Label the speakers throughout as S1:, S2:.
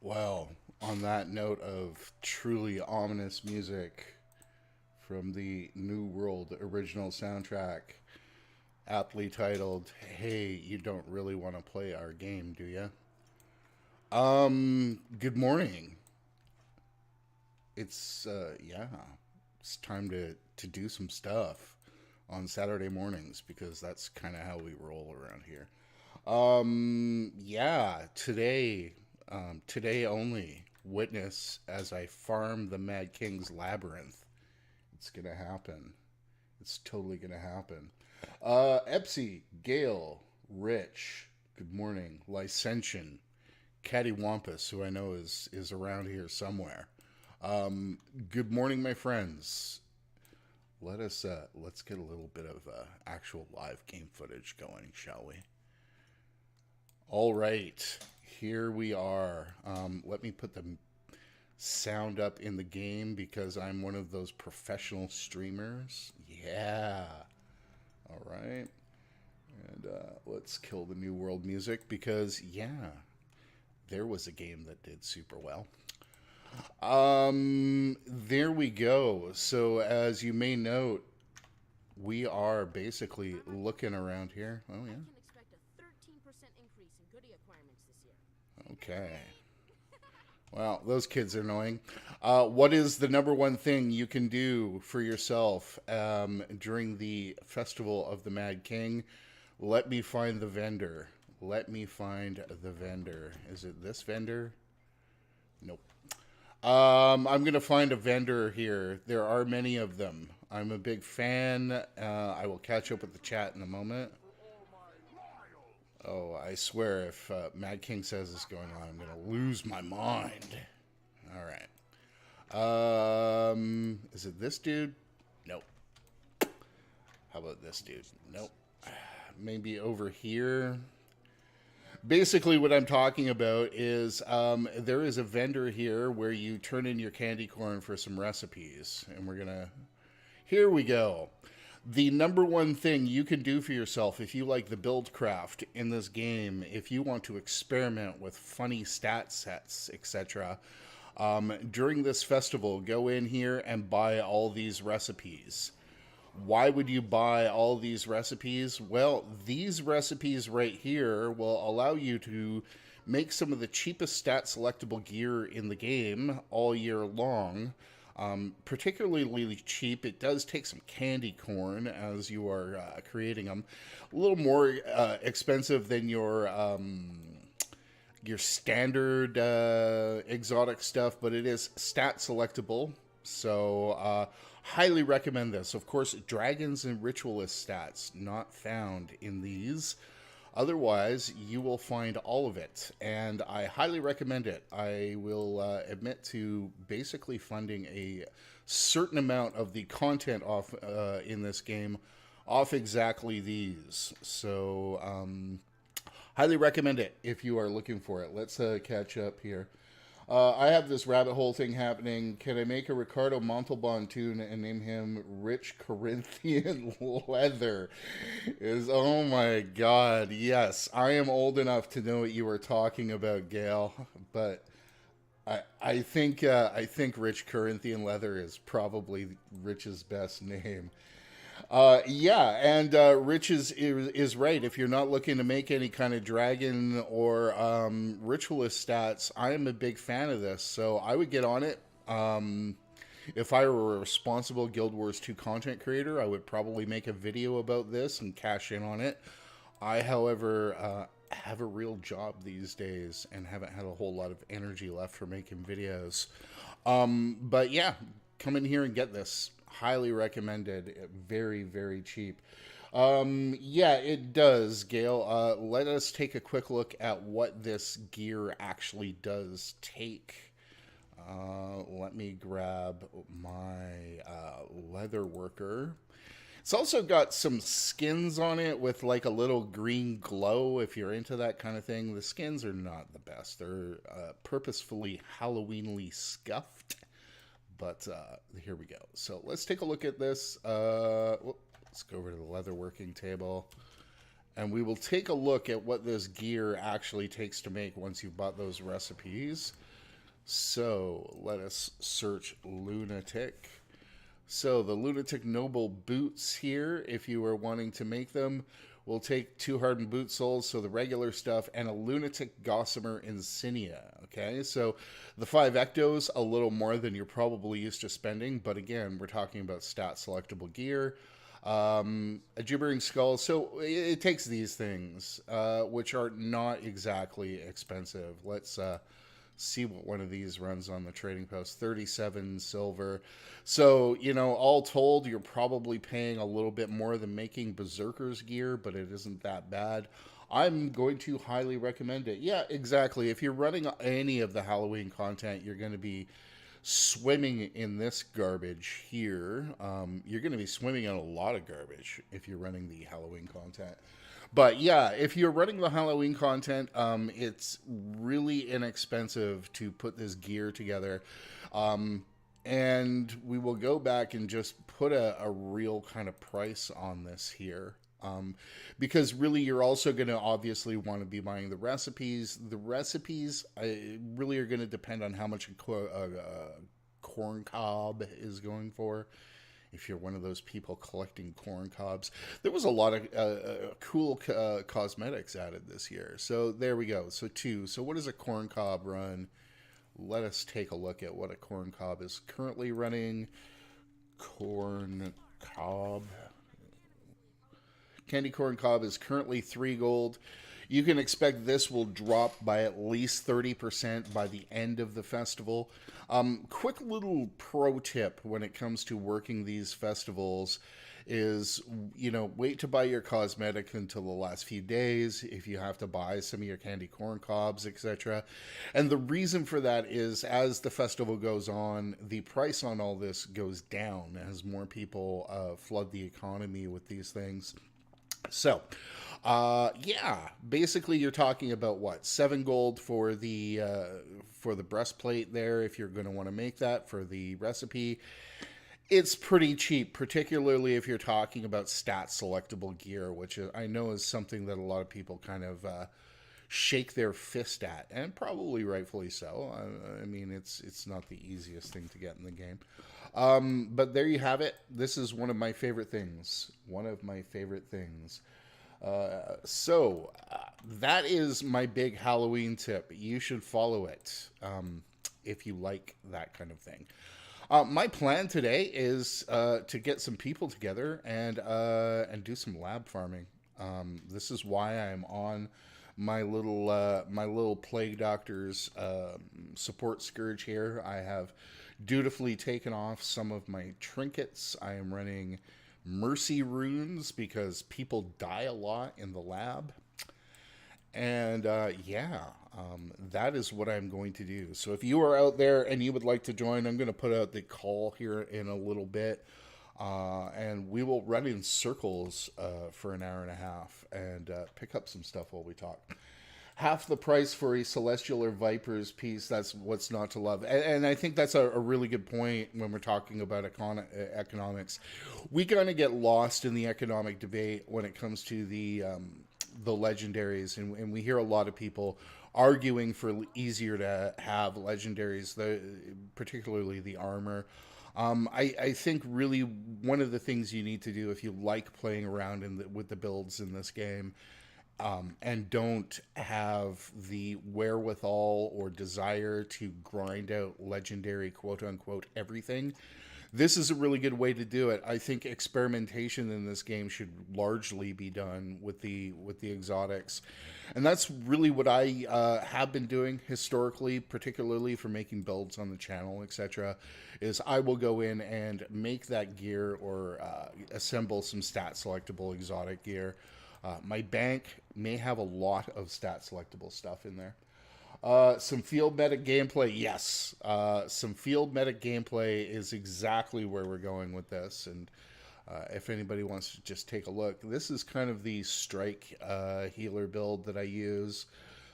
S1: Well, on that note of truly ominous music from the New World original soundtrack, aptly titled, Hey, You Don't Really Want to Play Our Game, Do Ya? Good morning. Yeah, it's time to do some stuff on Saturday mornings because that's kind of how we roll around here. Yeah, today only, witness as I farm the Mad King's Labyrinth. It's gonna happen. It's totally gonna happen. Epsy, Gale, Rich, good morning. Licentian, Cattywampus, who I know is around here somewhere. Um, Good morning, my friends. Let's get a little bit of actual live game footage going, shall we? All right, here we are. Let me put the sound up in the game because I'm one of those professional streamers. Yeah. All right. And let's kill the New World music because, yeah, there was a game that did super well. There we go. So, as you may note, we are basically looking around here. Oh, yeah. Okay. Well, those kids are annoying. What is the number one thing you can do for yourself during the Festival of the Mad King? Let me find the vendor. Let me find the vendor. Is it this vendor? Nope. I'm going to find a vendor here. There are many of them. I'm a big fan. I will catch up with the chat in a moment. Oh, I swear if Mad King says it's going on, I'm going to lose my mind. All right. Is it this dude? Nope. How about this dude? Nope. Maybe over here. Basically, what I'm talking about is there is a vendor here where you turn in your candy corn for some recipes, and we're gonna. Here we go. The number one thing you can do for yourself if you like the build craft in this game, if you want to experiment with funny stat sets, etc., during this festival, go in here and buy all these recipes. Why would you buy all these recipes? Well, these recipes right here will allow you to make some of the cheapest stat selectable gear in the game all year long. Particularly cheap. It does take some candy corn as you are creating them. A little more expensive than your standard exotic stuff, but it is stat selectable. So, highly recommend this. Of course, dragons and ritualist stats not found in these. Otherwise, you will find all of it, and I highly recommend it. I will admit to basically funding a certain amount of the content off in this game off exactly these. So, highly recommend it if you are looking for it. Let's catch up here. I have this rabbit hole thing happening. Can I make a Ricardo Montalban tune and name him Rich Corinthian Leather? Is oh my god, yes. I am old enough to know what you were talking about, Gail. But I think Rich Corinthian Leather is probably Rich's best name. Yeah, and Rich is right. If you're not looking to make any kind of dragon or ritualist stats, I am a big fan of this. So I would get on it. If I were a responsible Guild Wars 2 content creator, I would probably make a video about this and cash in on it. I, however, have a real job these days and haven't had a whole lot of energy left for making videos. But yeah, come in here and get this. Highly recommended. Very, very cheap. Yeah, it does, Gail. Let us take a quick look at what this gear actually does take. Let me grab my leather worker. It's also got some skins on it with like a little green glow if you're into that kind of thing. The skins are not the best. They're purposefully Halloweenly scuffed. But here we go. So let's take a look at this. Let's go over to the leather working table. And we will take a look at what this gear actually takes to make once you've bought those recipes. So let us search Lunatic. So the Lunatic Noble boots here, if you are wanting to make them, will take 2 hardened boot soles, so the regular stuff, and a Lunatic Gossamer Insignia. Okay, so the 5 ectos, a little more than you're probably used to spending, but again, we're talking about stat selectable gear. A Gibbering Skull, so it takes these things, which are not exactly expensive. Let's see what one of these runs on the trading post. 37 silver. So, you know, all told, you're probably paying a little bit more than making Berserker's gear, but it isn't that bad. I'm going to highly recommend it. Yeah, exactly. If you're running any of the Halloween content, you're going to be swimming in this garbage here. You're going to be swimming in a lot of garbage if you're running the Halloween content. But yeah, if you're running the Halloween content, it's really inexpensive to put this gear together. And we will go back and just put a real kind of price on this here. Because really you're also going to obviously want to be buying the recipes. The recipes really are going to depend on how much corn cob is going for. If you're one of those people collecting corn cobs, there was a lot of cool cosmetics added this year. So there we go. So 2. So what does a corn cob run? Let us take a look at what a corn cob is currently running. Corn cob. Candy corn cob is currently 3 gold. You can expect this will drop by at least 30% by the end of the festival. Quick little pro tip when it comes to working these festivals is, you know, wait to buy your cosmetic until the last few days if you have to buy some of your candy corn cobs, etc. And the reason for that is as the festival goes on, the price on all this goes down as more people flood the economy with these things. So, yeah, basically you're talking about what, 7 gold for the breastplate there if you're going to want to make that for the recipe. It's pretty cheap, particularly if you're talking about stat selectable gear, which I know is something that a lot of people kind of shake their fist at, and probably rightfully so. I mean, it's not the easiest thing to get in the game. But there you have it. This is one of my favorite things. One of my favorite things. So that is my big Halloween tip. You should follow it if you like that kind of thing. My plan today is to get some people together and do some lab farming. This is why I'm on my little Plague Doctor's support scourge here. I have dutifully taken off some of my trinkets. I am running mercy runes because people die a lot in the lab. And that is what I'm going to do. So if you are out there and you would like to join, I'm going to put out the call here in a little bit. And we will run in circles for an hour and a half and pick up some stuff while we talk. Half the price for a Celestial or Vipers piece, that's what's not to love. And I think that's a really good point when we're talking about economics. We kind of get lost in the economic debate when it comes to the legendaries, and we hear a lot of people arguing for easier to have legendaries, particularly the armor. I think really one of the things you need to do if you like playing around with the builds in this game and don't have the wherewithal or desire to grind out legendary quote-unquote everything, this is a really good way to do it. I think experimentation in this game should largely be done with the exotics. And that's really what I have been doing historically, particularly for making builds on the channel, etc. Is I will go in and make that gear or assemble some stat selectable exotic gear. My bank may have a lot of stat selectable stuff in there. Some field medic gameplay, yes. Some field medic gameplay is exactly where we're going with this. And if anybody wants to just take a look, this is kind of the strike healer build that I use.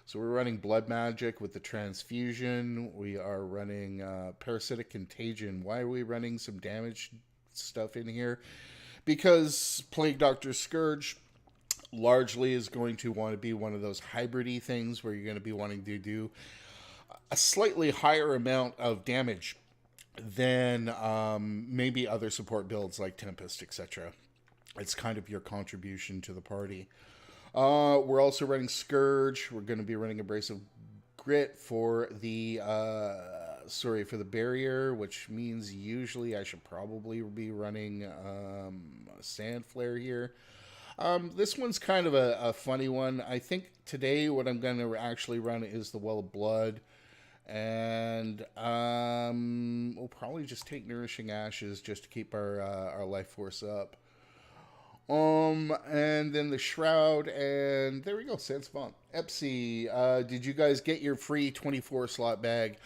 S1: So we're running blood magic with the transfusion. We are running parasitic contagion. Why are we running some damage stuff in here? Because Plague Doctor Scourge largely is going to want to be one of those hybrid-y things where you're going to be wanting to do a slightly higher amount of damage than maybe other support builds like Tempest, etc. It's kind of your contribution to the party. We're also running Scourge. We're going to be running Abrasive Grit for the for the barrier, which means usually I should probably be running Sand Flare here. This one's kind of a funny one. I think today what I'm going to actually run is the Well of Blood. And we'll probably just take Nourishing Ashes just to keep our life force up. And then the Shroud, and there we go, Sans Font. Epsy, did you guys get your free 24 slot bag?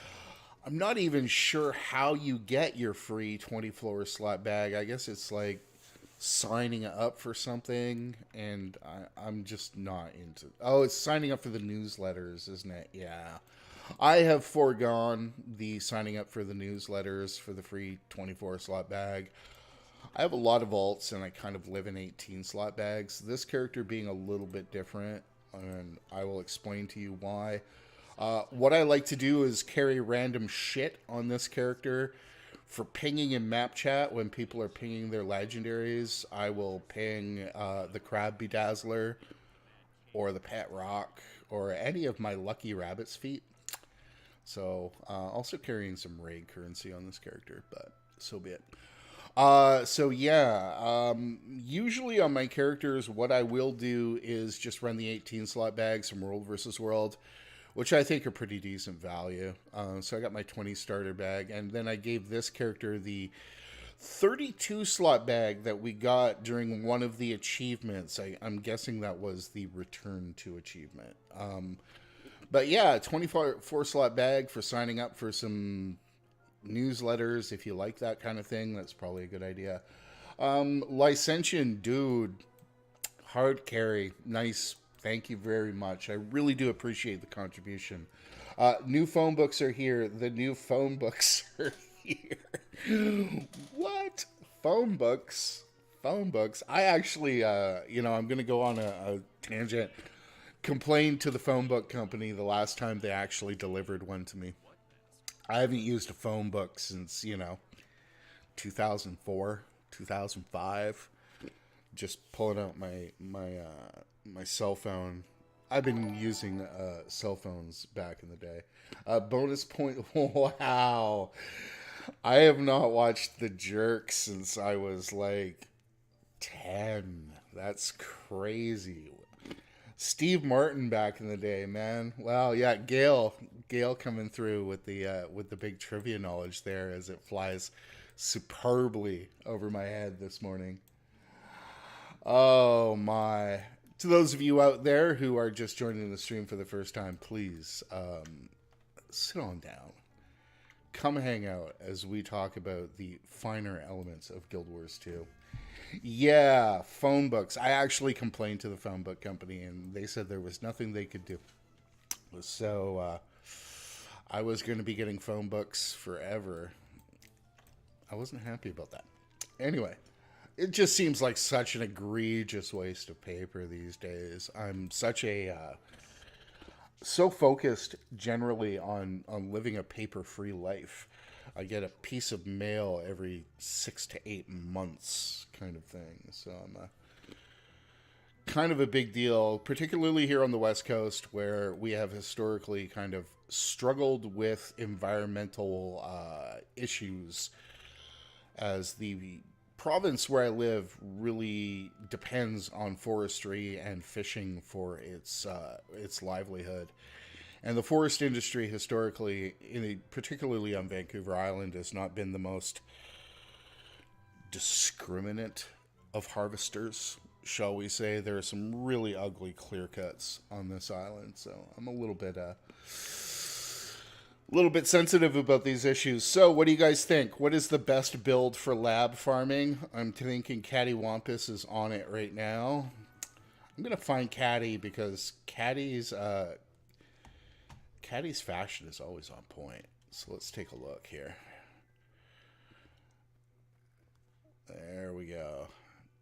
S1: I'm not even sure how you get your free 24 slot bag. I guess it's like signing up for something, and I'm just not into... Oh, it's signing up for the newsletters, isn't it? Yeah. I have foregone the signing up for the newsletters for the free 24 slot bag. I have a lot of alts, and I kind of live in 18 slot bags. This character being a little bit different, and I will explain to you why. What I like to do is carry random shit on this character for pinging in map chat. When people are pinging their legendaries, I will ping the Crab Bedazzler or the Pet Rock or any of my Lucky Rabbit's feet. So, also carrying some raid currency on this character, but so be it. Usually on my characters, what I will do is just run the 18 slot bags from World versus World, which I think are pretty decent value. So I got my 20 starter bag, and then I gave this character the 32 slot bag that we got during one of the achievements. I'm guessing that was the Return to achievement. But yeah, 24 slot bag for signing up for some newsletters. If you like that kind of thing, that's probably a good idea. Licentian dude, hard carry, nice. Thank you very much. I really do appreciate the contribution. New phone books are here. The new phone books are here. What? Phone books? Phone books? I actually, I'm going to go on a tangent. Complained to the phone book company the last time they actually delivered one to me. I haven't used a phone book since, 2004, 2005. Just pulling out my cell phone. I've been using cell phones back in the day. Bonus point. Wow. I have not watched The Jerk since I was like 10. That's crazy. Steve Martin back in the day, man. Wow, yeah, Gail coming through with the big trivia knowledge there as it flies superbly over my head this morning. Oh my. To those of you out there who are just joining the stream for the first time, please sit on down. Come hang out as we talk about the finer elements of Guild Wars 2. Yeah, phone books. I actually complained to the phone book company, and they said there was nothing they could do. So, I was going to be getting phone books forever. I wasn't happy about that. Anyway, it just seems like such an egregious waste of paper these days. I'm so focused generally on living a paper-free life. I get a piece of mail every 6 to 8 months kind of thing. So I'm kind of a big deal, particularly here on the West Coast, where we have historically kind of struggled with environmental issues, as the province where I live really depends on forestry and fishing for its livelihood. And the forest industry historically, particularly on Vancouver Island, has not been the most discriminate of harvesters, shall we say. There are some really ugly clear cuts on this island, so I'm a little bit sensitive about these issues. So what do you guys think? What is the best build for lab farming? I'm thinking Cattywampus is on it right now. I'm going to find Catty because Catty's fashion is always on point. So let's take a look here. There we go.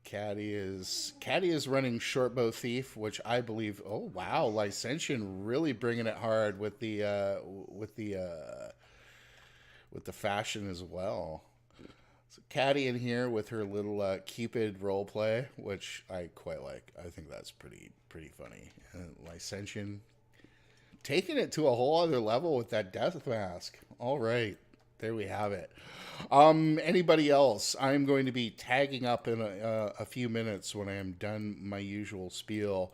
S1: Caddy is running Shortbow Thief, which I believe. Oh wow, Licentian really bringing it hard with the fashion as well. So Caddy in here with her little Cupid role play, which I quite like. I think that's pretty funny. And Licentian taking it to a whole other level with that death mask. All right, there we have it. Anybody else? I'm going to be tagging up in a few minutes when I am done my usual spiel,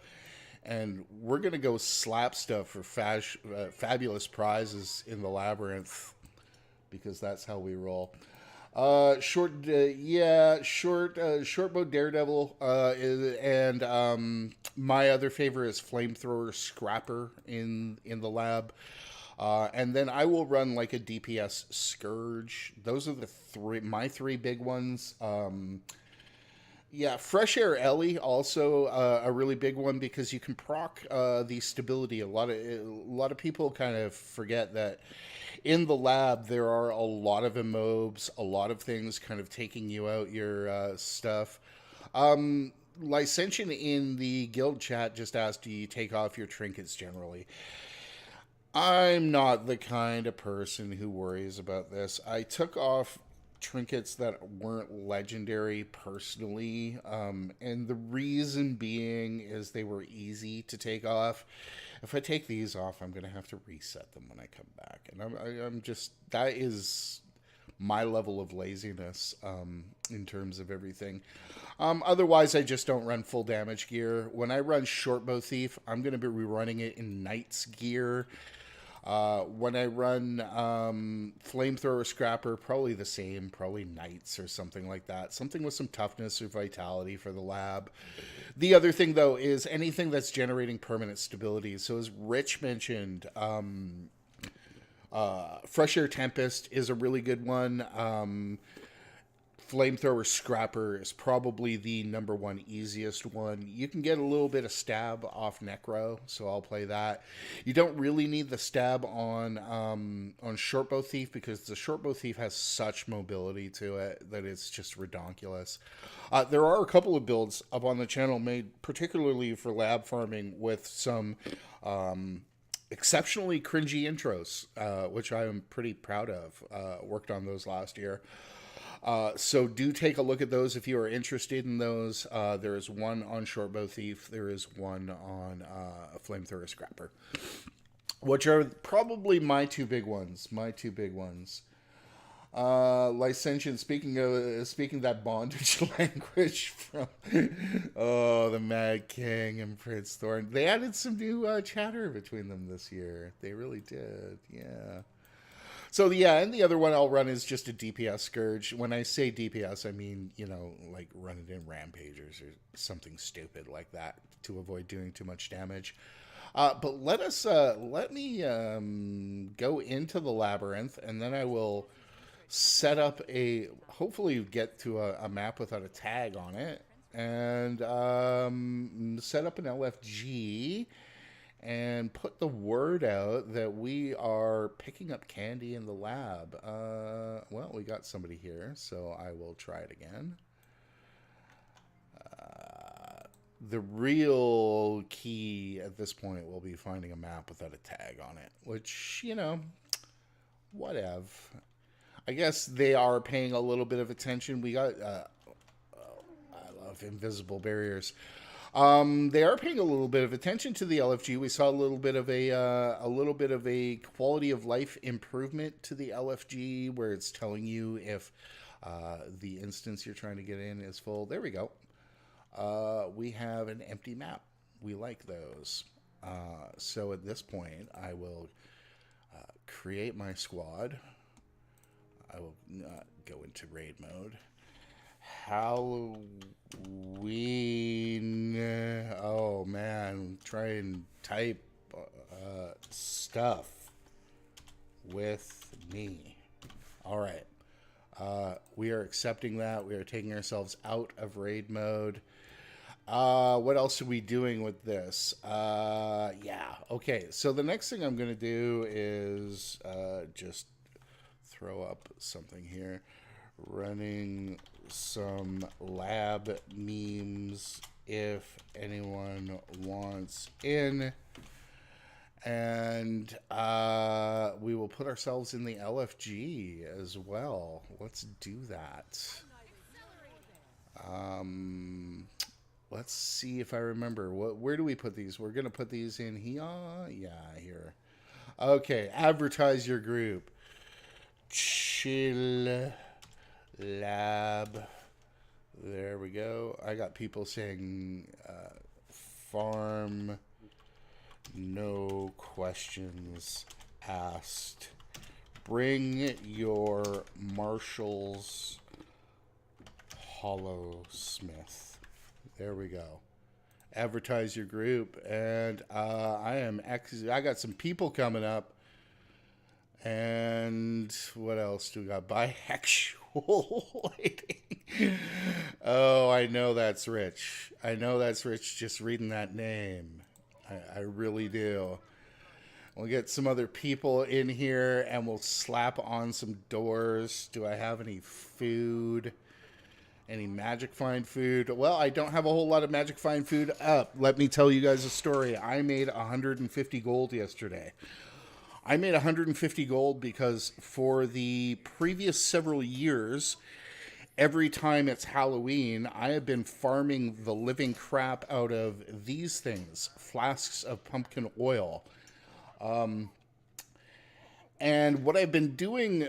S1: and we're gonna go slap stuff for fabulous prizes in the Labyrinth because that's how we roll. Shortbow Daredevil, and my other favorite is Flamethrower Scrapper in the lab. And then I will run like a DPS Scourge. Those are my three big ones. Fresh Air Ellie also a really big one because you can proc the stability. A lot of people kind of forget that in the lab there are a lot of immobes, a lot of things kind of taking you out your stuff. Licentian in the guild chat just asked, do you take off your trinkets generally? I'm not the kind of person who worries about this. I took off trinkets that weren't legendary personally, and the reason being is they were easy to take off. If I take these off, I'm going to have to reset them when I come back, and I'm just, that is my level of laziness in terms of everything. Otherwise, I just don't run full damage gear. When I run Shortbow Thief, I'm going to be running it in Knight's gear. When I run Flamethrower Scrapper, probably the same, probably Knights or something like that. Something with some toughness or vitality for the lab. The other thing, though, is anything that's generating permanent stability. So as Rich mentioned, Fresh Air Tempest is a really good one. Flamethrower Scrapper is probably the number one easiest one. You can get a little bit of stab off Necro, so I'll play that. You don't really need the stab on Shortbow Thief because the Shortbow Thief has such mobility to it that it's just redonkulous. There are a couple of builds up on the channel made particularly for lab farming with some exceptionally cringy intros, which I am pretty proud of. Worked on those last year. So do take a look at those if you are interested in those. There is one on Shortbow Thief. There is one on Flamethrower Scrapper, which are probably my two big ones. Licentian, speaking that bondage language from the Mad King and Prince Thorn. They added some new chatter between them this year. They really did, yeah. So yeah, and the other one I'll run is just a DPS Scourge. When I say DPS, I mean, like run it in Rampagers or something stupid like that to avoid doing too much damage. But let me go into the Labyrinth, and then I will set up hopefully get to a map without a tag on it, and set up an LFG. And put the word out that we are picking up candy in the lab. Well, we got somebody here, so I will try it again. The real key at this point will be finding a map without a tag on it, which, whatever. I guess they are paying a little bit of attention. We got, I love invisible barriers. They are paying a little bit of attention to the LFG. We saw a little bit of a quality of life improvement to the LFG, where it's telling you if the instance you're trying to get in is full. There we go. We have an empty map. We like those. So at this point, I will create my squad. I will go into raid mode. Halloween. Oh man, try and type stuff with me. All right. We are accepting that. We are taking ourselves out of raid mode. What else are we doing with this? Yeah. Okay. So the next thing I'm going to do is just throw up something here. running some lab memes if anyone wants in. And we will put ourselves in the LFG as well. Let's do that. Let's see if I remember. Where do we put these? We're going to put these in here. Yeah, here. Okay, advertise your group. Chill Lab. There we go. I got people saying farm, no questions asked. Bring your Marshall's Hollow Smith. There we go. Advertise your group, and I got some people coming up. And what else do we got? Bisexual lighting. Oh, I know that's Rich. I know that's Rich just reading that name. I really do. We'll get some other people in here, and we'll slap on some doors. Do I have any food? Any Magic Find food? Well, I don't have a whole lot of Magic Find food up. Let me tell you guys a story. I made 150 gold yesterday. I made 150 gold because for the previous several years, every time it's Halloween, I have been farming the living crap out of these things, flasks of pumpkin oil. And what I've been doing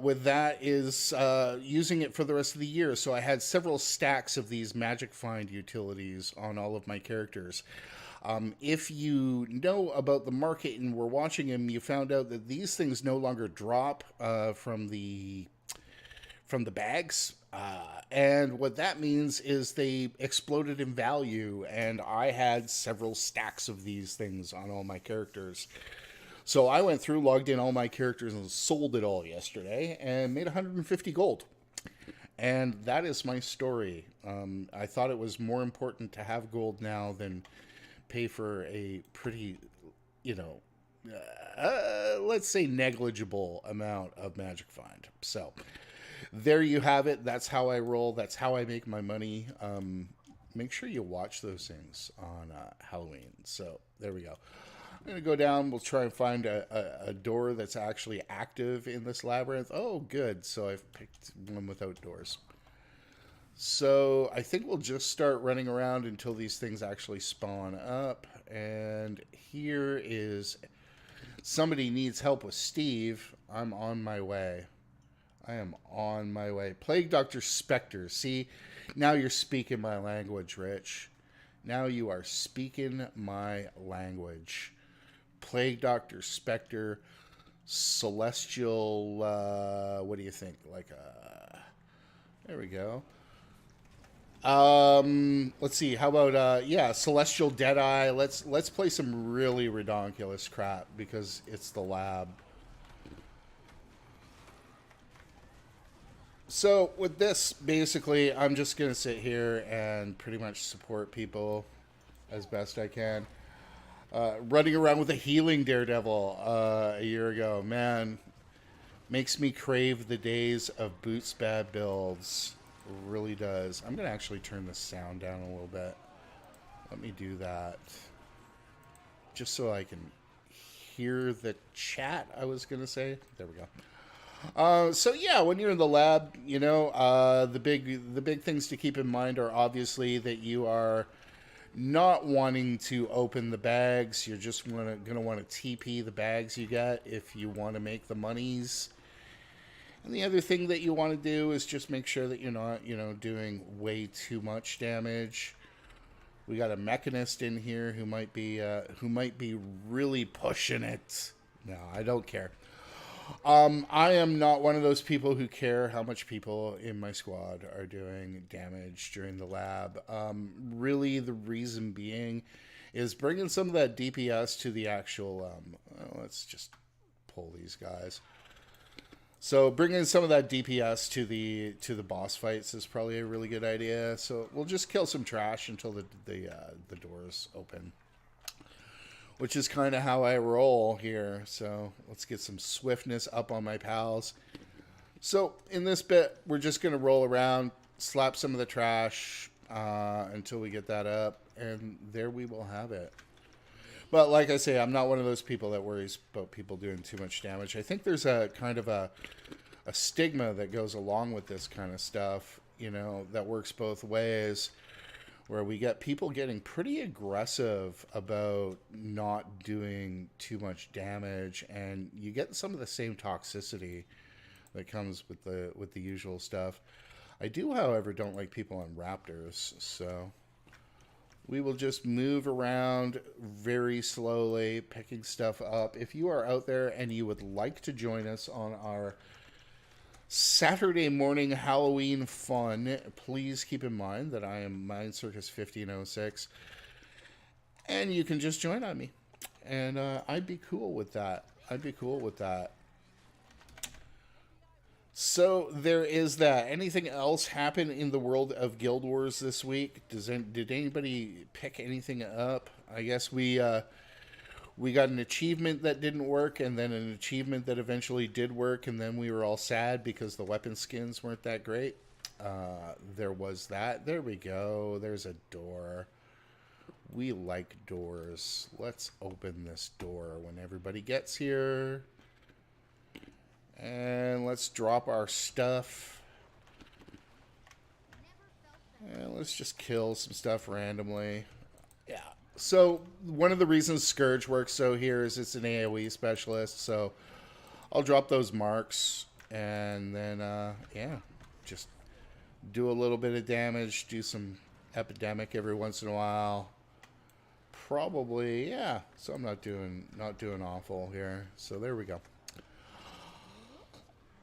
S1: with that is using it for the rest of the year. So I had several stacks of these Magic Find utilities on all of my characters. If you know about the market and were watching them, you found out that these things no longer drop from the bags. And what that means is they exploded in value, and I had several stacks of these things on all my characters. So I went through, logged in all my characters, and sold it all yesterday, and made 150 gold. And that is my story. I thought it was more important to have gold now than pay for a pretty, let's say negligible amount of Magic Find. So there you have it. That's how I roll. That's how I make my money. Make sure you watch those things on Halloween. So there we go. I'm going to go down. We'll try and find a door that's actually active in this labyrinth. Oh, good. So I've picked one without doors. So I think we'll just start running around until these things actually spawn up. And here is somebody needs help with Steve. I'm on my way. I am on my way. Plague Dr. Spectre. See, now you're speaking my language, Rich. Now you are speaking my language. Plague Dr. Spectre, Celestial, what do you think? There we go. Let's see. How about Celestial Deadeye. Let's play some really redonkulous crap because it's the lab. So with this, basically, I'm just gonna sit here and pretty much support people as best I can. Running around with a healing Daredevil a year ago, man, makes me crave the days of Boots bad builds. Really does. I'm gonna actually turn the sound down a little bit. Let me do that, just so I can hear the chat. I was gonna say. There we go. So yeah, when you're in the lab, the big things to keep in mind are obviously that you are not wanting to open the bags. You're just gonna want to TP the bags you got if you want to make the monies. And the other thing that you want to do is just make sure that you're not, doing way too much damage. We got a mechanist in here who might be really pushing it. No, I don't care. I am not one of those people who care how much people in my squad are doing damage during the lab. Really, the reason being is bringing some of that DPS to the actual... let's just pull these guys. So bringing some of that DPS to the boss fights is probably a really good idea. So we'll just kill some trash until the doors open, which is kind of how I roll here. So let's get some swiftness up on my pals. So in this bit, we're just going to roll around, slap some of the trash until we get that up, and there we will have it. But like I say, I'm not one of those people that worries about people doing too much damage. I think there's a kind of a stigma that goes along with this kind of stuff, you know, that works both ways, where we get people getting pretty aggressive about not doing too much damage, and you get some of the same toxicity that comes with the usual stuff. I do, however, don't like people on raptors, so we will just move around very slowly, picking stuff up. If you are out there and you would like to join us on our Saturday morning Halloween fun, please keep in mind that I am Mind Circus 1506, and you can just join on me, and I'd be cool with that. I'd be cool with that. So there is that. Anything else happen in the world of Guild Wars this week? Did anybody pick anything up? I guess we got an achievement that didn't work, and then an achievement that eventually did work, and then we were all sad because the weapon skins weren't that great. There was that. There we go. There's a door. We like doors. Let's open this door when everybody gets here. And let's drop our stuff. And let's just kill some stuff randomly. Yeah. So one of the reasons Scourge works so here is it's an AoE specialist. So I'll drop those marks. And then, yeah, just do a little bit of damage. Do some epidemic every once in a while. Probably, yeah. So I'm not doing awful here. So there we go.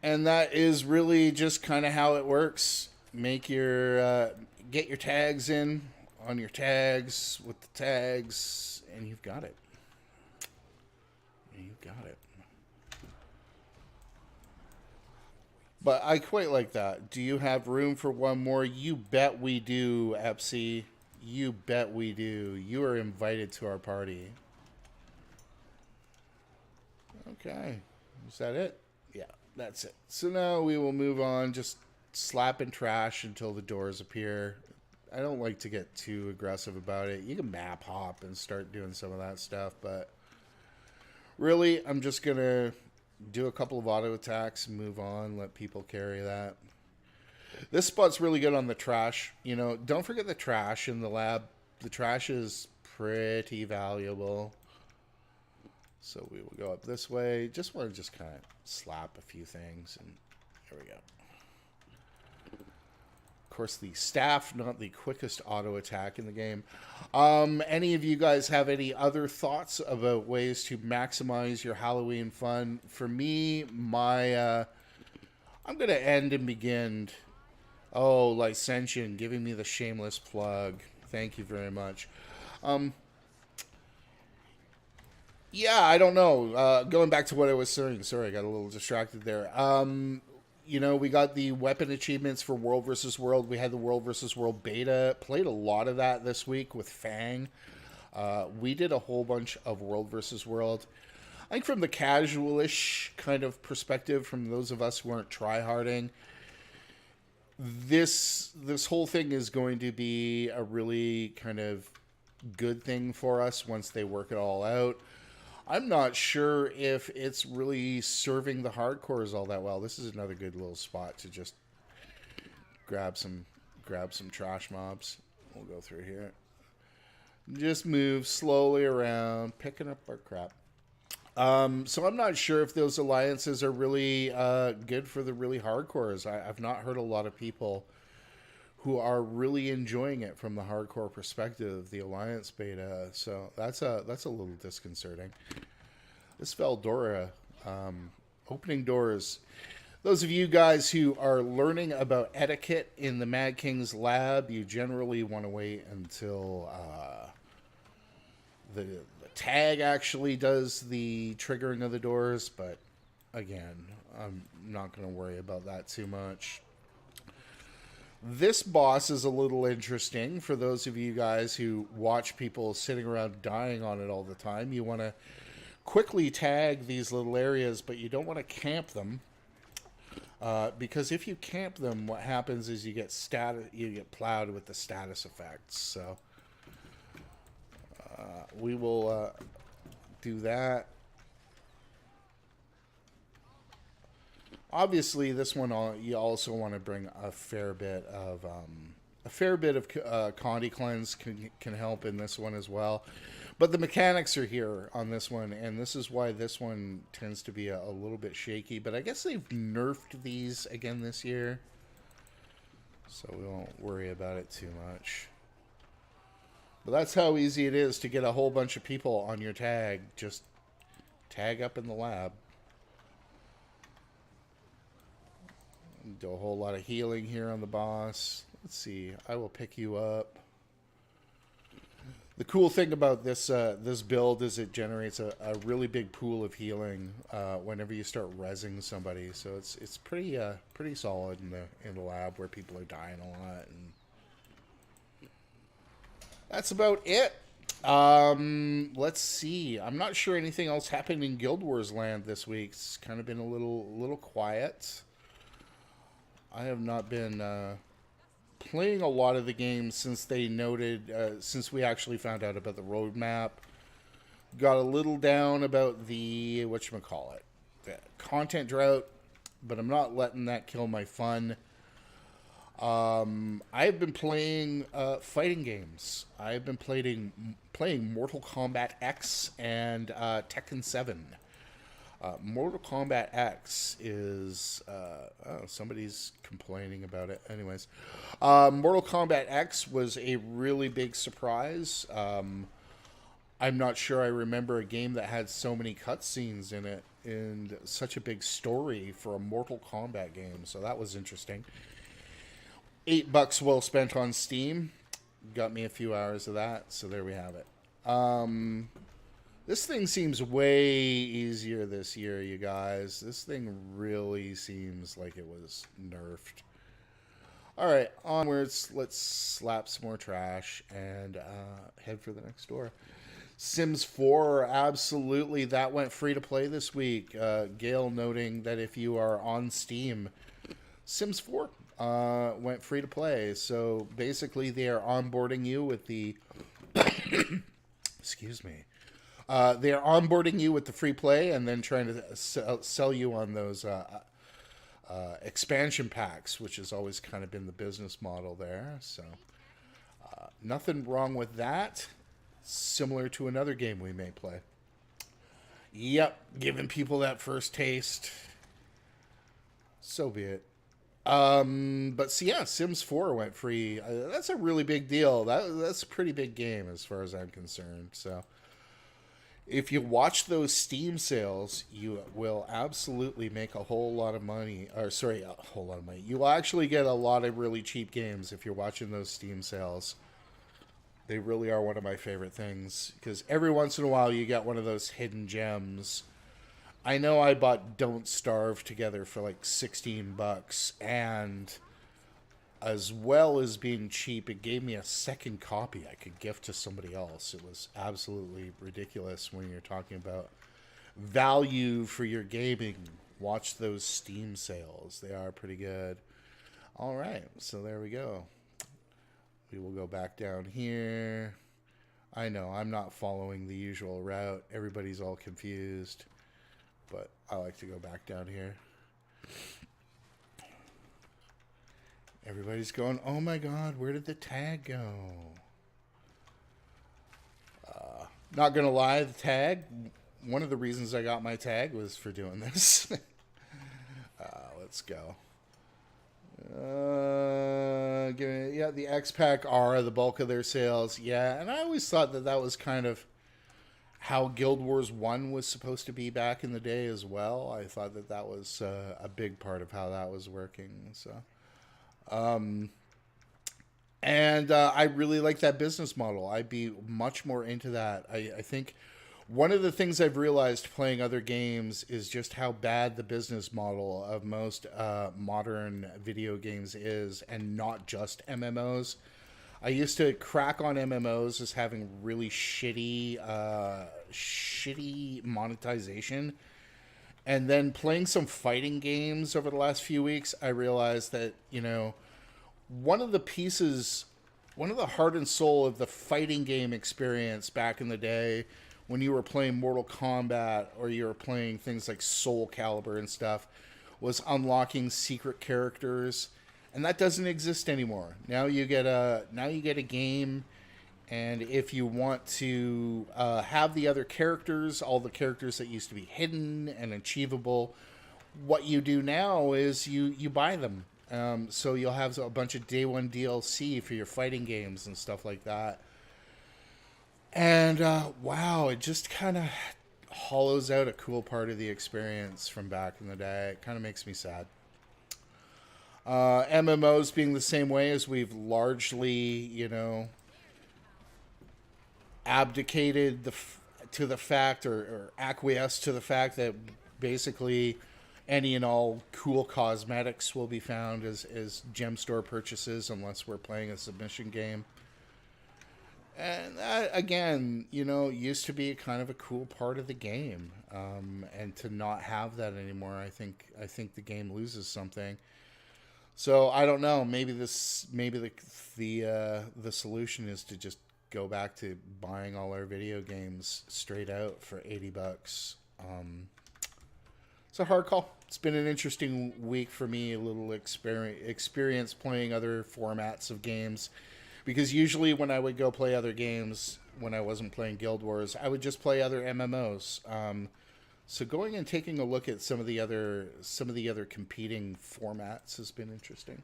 S1: And that is really just kind of how it works. Make your, get your tags in on your tags with the tags, and you've got it. You've got it. But I quite like that. Do you have room for one more? You bet we do, Epsy. You bet we do. You are invited to our party. Okay. Is that it? Yeah. That's it. So now we will move on, just slapping trash until the doors appear. I don't like to get too aggressive about it. You can map hop and start doing some of that stuff, but really, I'm just going to do a couple of auto attacks and move on, let people carry that. This spot's really good on the trash. You know, don't forget the trash in the lab. The trash is pretty valuable. So we will go up this way. Just want to just kind of slap a few things, and there we go. Of course, the staff, not the quickest auto attack in the game. Any of you guys have any other thoughts about ways to maximize your Halloween fun? For me, I'm going to end and begin. Oh, Licentian, giving me the shameless plug. Thank you very much. Yeah, I don't know. Going back to what I was saying, sorry, I got a little distracted there. You know, we got the weapon achievements for World vs. World. We had the World vs. World beta. Played a lot of that this week with Fang. We did a whole bunch of World vs. World. I think from the casual-ish kind of perspective, from those of us who aren't tryharding, this whole thing is going to be a really kind of good thing for us once they work it all out. I'm not sure if it's really serving the hardcores all that well. This is another good little spot to just grab some trash mobs. We'll go through here. Just move slowly around, picking up our crap. So I'm not sure if those alliances are really good for the really hardcores. I've not heard a lot of people who are really enjoying it from the hardcore perspective, the Alliance beta. So that's a little disconcerting. This Veldora, opening doors. Those of you guys who are learning about etiquette in the Mad King's lab, you generally want to wait until the tag actually does the triggering of the doors. But again, I'm not going to worry about that too much. This boss is a little interesting for those of you guys who watch people sitting around dying on it all the time. You want to quickly tag these little areas, but you don't want to camp them. Because if you camp them, what happens is you get plowed with the status effects. So we will do that. Obviously, this one you also want to bring a fair bit of Conti cleanse can help in this one as well. But the mechanics are here on this one, and this is why this one tends to be a little bit shaky. But I guess they've nerfed these again this year, so we won't worry about it too much. But that's how easy it is to get a whole bunch of people on your tag. Just tag up in the lab. Do a whole lot of healing here on the boss. Let's see. I will pick you up. The cool thing about this this build is it generates a really big pool of healing whenever you start rezzing somebody. So it's pretty pretty solid in the lab where people are dying a lot. And that's about it. Let's see. I'm not sure anything else happened in Guild Wars land this week. It's kind of been a little quiet. I have not been playing a lot of the games since they noted, since we actually found out about the roadmap. Got a little down about the, whatchamacallit, the content drought, but I'm not letting that kill my fun. I've been playing fighting games. I've been playing Mortal Kombat X and Tekken 7. Mortal Kombat X is... oh, somebody's complaining about it. Anyways. Mortal Kombat X was a really big surprise. I'm not sure I remember a game that had so many cutscenes in it and such a big story for a Mortal Kombat game. So that was interesting. $8 well spent on Steam. Got me a few hours of that. So there we have it. This thing seems way easier this year, you guys. This thing really seems like it was nerfed. Alright, onwards. Let's slap some more trash and head for the next door. Sims 4, absolutely. That went free to play this week. Gail noting that if you are on Steam, Sims 4 went free to play. So basically they are onboarding you with the... Excuse me. They are onboarding you with the free play and then trying to sell you on those expansion packs, which has always kind of been the business model there. So nothing wrong with that. Similar to another game we may play. Yep, giving people that first taste. So be it. But so yeah, Sims 4 went free. That's a really big deal. That's a pretty big game as far as I'm concerned. So if you watch those Steam sales, you will absolutely make a whole lot of money. Or sorry, a whole lot of money. You will actually get a lot of really cheap games if you're watching those Steam sales. They really are one of my favorite things. Because every once in a while you get one of those hidden gems. I know I bought Don't Starve together for like $16. And as well as being cheap, it gave me a second copy I could gift to somebody else. It was absolutely ridiculous when you're talking about value for your gaming. Watch those Steam sales. They are pretty good. All right, so there we go. We will go back down here. I know, I'm not following the usual route. Everybody's all confused. But I like to go back down here. Everybody's going, oh my god, where did the tag go? Not going to lie, the tag, one of the reasons I got my tag was for doing this. Let's go. Yeah, the X-Pack are the bulk of their sales. Yeah, and I always thought that that was kind of how Guild Wars 1 was supposed to be back in the day as well. I thought that that was a big part of how that was working. So, I really like that business model. I'd be much more into that. I think one of the things I've realized playing other games is just how bad the business model of most modern video games is, and not just MMOs. I used to crack on MMOs as having really shitty monetization. And then playing some fighting games over the last few weeks, I realized that, one of the pieces, one of the heart and soul of the fighting game experience back in the day when you were playing Mortal Kombat or you were playing things like Soul Calibur and stuff was unlocking secret characters, and that doesn't exist anymore. Now you get a game, and if you want to have the other characters, all the characters that used to be hidden and achievable, what you do now is you buy them. So you'll have a bunch of day one DLC for your fighting games and stuff like that. And wow, it just kind of hollows out a cool part of the experience from back in the day. It kind of makes me sad. MMOs being the same way, as we've largely, abdicated to the fact, or acquiesced to the fact that basically any and all cool cosmetics will be found as gem store purchases unless we're playing a submission game. And that, again, used to be kind of a cool part of the game, and to not have that anymore, I think the game loses something. So I don't know. Maybe the solution is to just go back to buying all our video games straight out for $80. It's a hard call. It's been an interesting week for me. A little experience playing other formats of games. Because usually when I would go play other games, when I wasn't playing Guild Wars, I would just play other MMOs. So going and taking a look at some of the other competing formats has been interesting.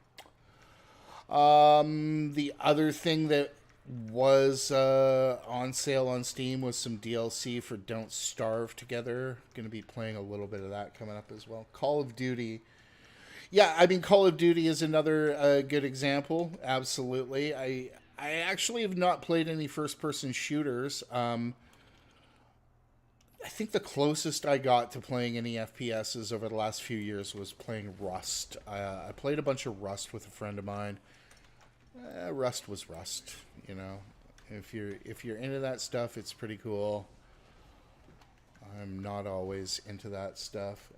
S1: The other thing that was on sale on Steam was some DLC for Don't Starve Together. Going to be playing a little bit of that coming up as well. Call of Duty. Yeah, I mean, Call of Duty is another good example. Absolutely. I actually have not played any first-person shooters. I think the closest I got to playing any FPSs over the last few years was playing Rust. I played a bunch of Rust with a friend of mine. Rust was Rust, If you're into that stuff, it's pretty cool. I'm not always into that stuff.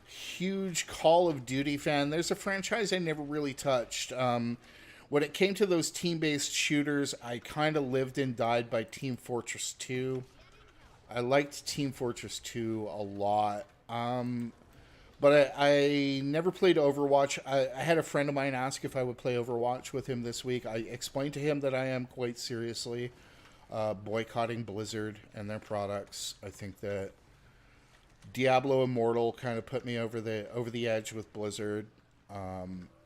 S1: Huge Call of Duty fan. There's a franchise I never really touched. When it came to those team-based shooters, I kind of lived and died by Team Fortress 2. I liked Team Fortress 2 a lot. But I never played Overwatch. I had a friend of mine ask if I would play Overwatch with him this week. I explained to him that I am quite seriously boycotting Blizzard and their products. I think that Diablo Immortal kind of put me over the edge with Blizzard.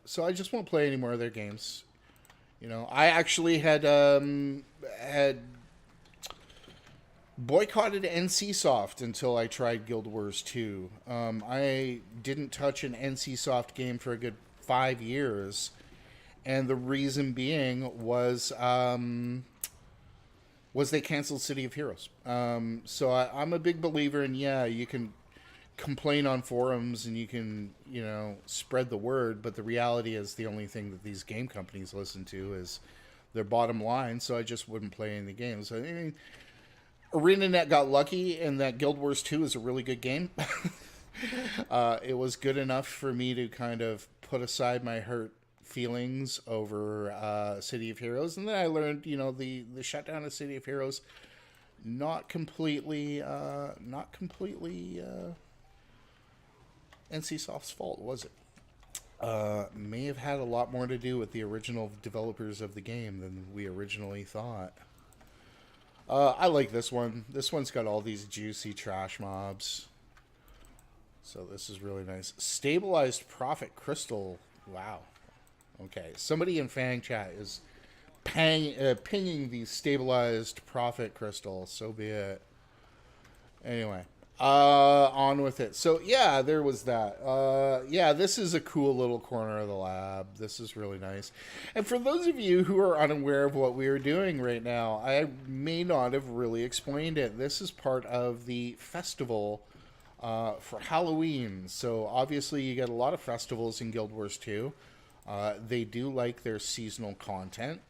S1: So I just won't play any more of their games. I actually had boycotted NCSoft until I tried Guild Wars 2. I didn't touch an NCSoft game for a good 5 years, and the reason being was they canceled City of Heroes. So I'm a big believer in, you can complain on forums and you can, spread the word, but the reality is the only thing that these game companies listen to is their bottom line, so I just wouldn't play any of the games. I mean, ArenaNet got lucky in that Guild Wars 2 is a really good game. It was good enough for me to kind of put aside my hurt feelings over City of Heroes, and then I learned, the shutdown of City of Heroes, not completely NCSoft's fault, was it? May have had a lot more to do with the original developers of the game than we originally thought. I like this one. This one's got all these juicy trash mobs. So this is really nice. Stabilized Prophet Crystal. Wow. Okay. Somebody in Fang Chat is pinging the Stabilized Prophet Crystal. So be it. Anyway. On with it. So, yeah, there was that. This is a cool little corner of the lab. This is really nice. And for those of you who are unaware of what we are doing right now, I may not have really explained it. This is part of the festival for Halloween. So, obviously, you get a lot of festivals in Guild Wars 2. They do like their seasonal content.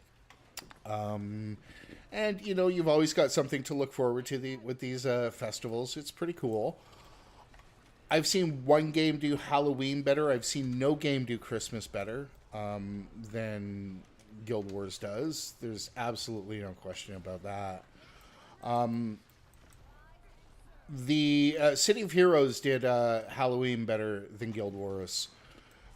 S1: And, you've always got something to look forward to with these festivals. It's pretty cool. I've seen one game do Halloween better. I've seen no game do Christmas better than Guild Wars does. There's absolutely no question about that. The City of Heroes did Halloween better than Guild Wars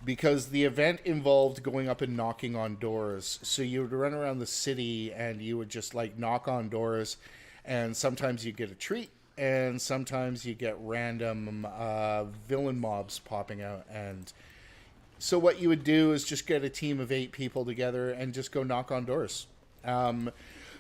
S1: because the event involved going up and knocking on doors. So you would run around the city and you would just like knock on doors, and sometimes you get a treat, and sometimes you get random villain mobs popping out. And so what you would do is just get a team of 8 people together and just go knock on doors.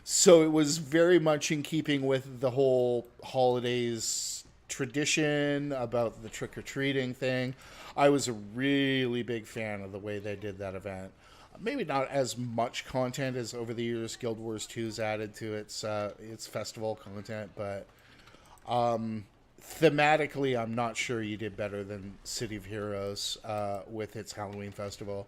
S1: So it was very much in keeping with the whole holidays tradition about the trick-or-treating thing. I was a really big fan of the way they did that event. Maybe not as much content as over the years Guild Wars 2's added to its festival content, but thematically, I'm not sure you did better than City of Heroes with its Halloween festival.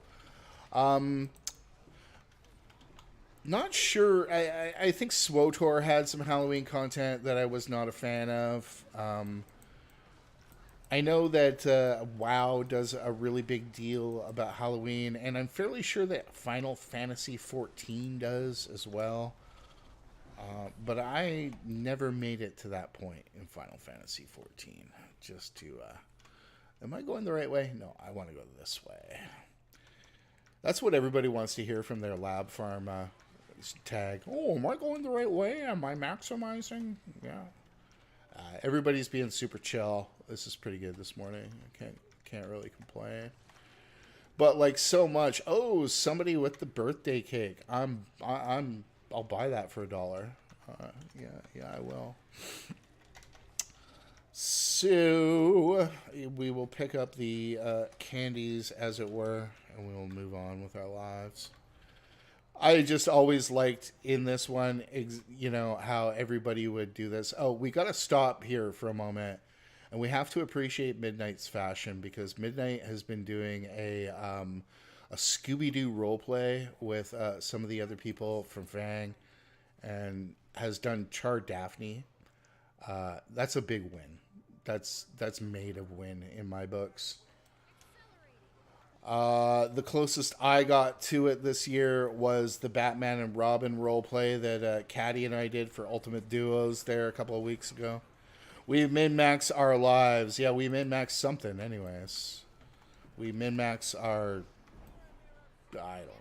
S1: Not sure. I think SWOTOR had some Halloween content that I was not a fan of. I know that WoW does a really big deal about Halloween, and I'm fairly sure that Final Fantasy XIV does as well. But I never made it to that point in Final Fantasy XIV. Just to... am I going the right way? No, I want to go this way. That's what everybody wants to hear from their lab farm tag. Oh, am I going the right way? Am I maximizing? Yeah. Everybody's being super chill. This is pretty good this morning. I can't really complain. But like so much. Oh, somebody with the birthday cake. I'll buy that for $1. Yeah, I will. So we will pick up the candies, as it were, and we will move on with our lives. I just always liked in this one, how everybody would do this. Oh, we got to stop here for a moment, and we have to appreciate Midnight's fashion, because Midnight has been doing a Scooby-Doo roleplay with some of the other people from Fang, and has done Char Daphne. That's a big win. That's made a win in my books. The closest I got to it this year was the Batman and Robin roleplay that Caddy and I did for Ultimate Duos there a couple of weeks ago. We min-max our lives. Yeah, we min-max something anyways. We min-max our... I don't know.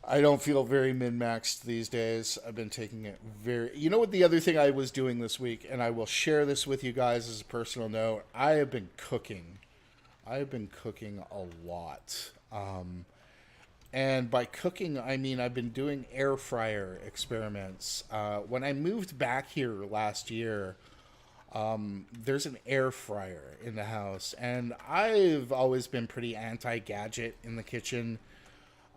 S1: I don't feel very min-maxed these days. I've been taking it very... You know what the other thing I was doing this week, and I will share this with you guys as a personal note. I have been cooking. I've been cooking a lot. And by cooking, I mean I've been doing air fryer experiments. When I moved back here last year, there's an air fryer in the house. And I've always been pretty anti-gadget in the kitchen.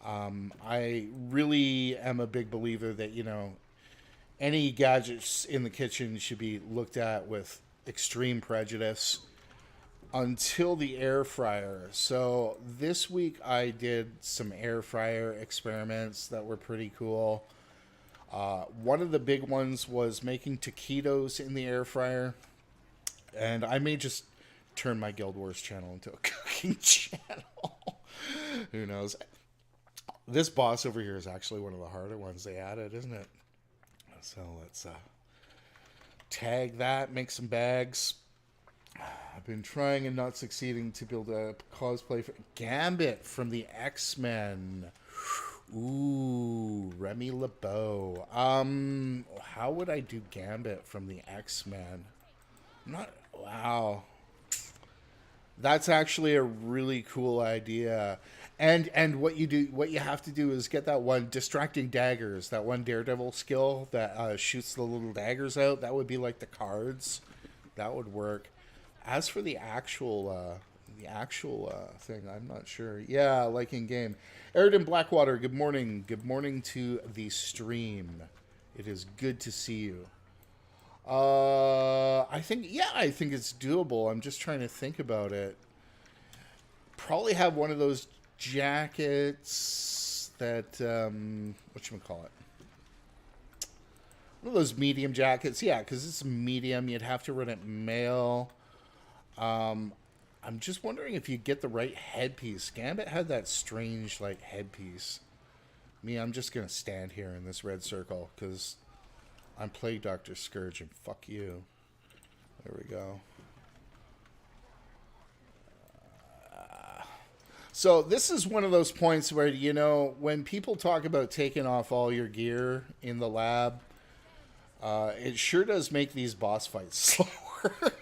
S1: I really am a big believer that, any gadgets in the kitchen should be looked at with extreme prejudice until the air fryer. So this week I did some air fryer experiments that were pretty cool. One of the big ones was making taquitos in the air fryer. And I may just turn my Guild Wars channel into a cooking channel. Who knows? This boss over here is actually one of the harder ones they added, isn't it? So let's tag that, make some bags. I've been trying and not succeeding to build a cosplay for Gambit from the X-Men. Ooh, Remy LeBeau. How would I do Gambit from the X-Men? Wow. That's actually a really cool idea. And what you have to do is get that one distracting daggers, that one Daredevil skill that shoots the little daggers out. That would be like the cards. That would work. As for the actual thing, I'm not sure. Yeah, like in game. Eridan Blackwater, good morning. Good morning to the stream. It is good to see you. I think it's doable. I'm just trying to think about it. Probably have one of those jackets that whatchamacallit? One of those medium jackets. Yeah, because it's medium. You'd have to run it mail. I'm just wondering if you get the right headpiece. Gambit had that strange, like, headpiece. Me, I'm just going to stand here in this red circle because I'm Plague Doctor Scourge and fuck you. There we go. So this is one of those points where, you know, when people talk about taking off all your gear in the lab, it sure does make these boss fights slower.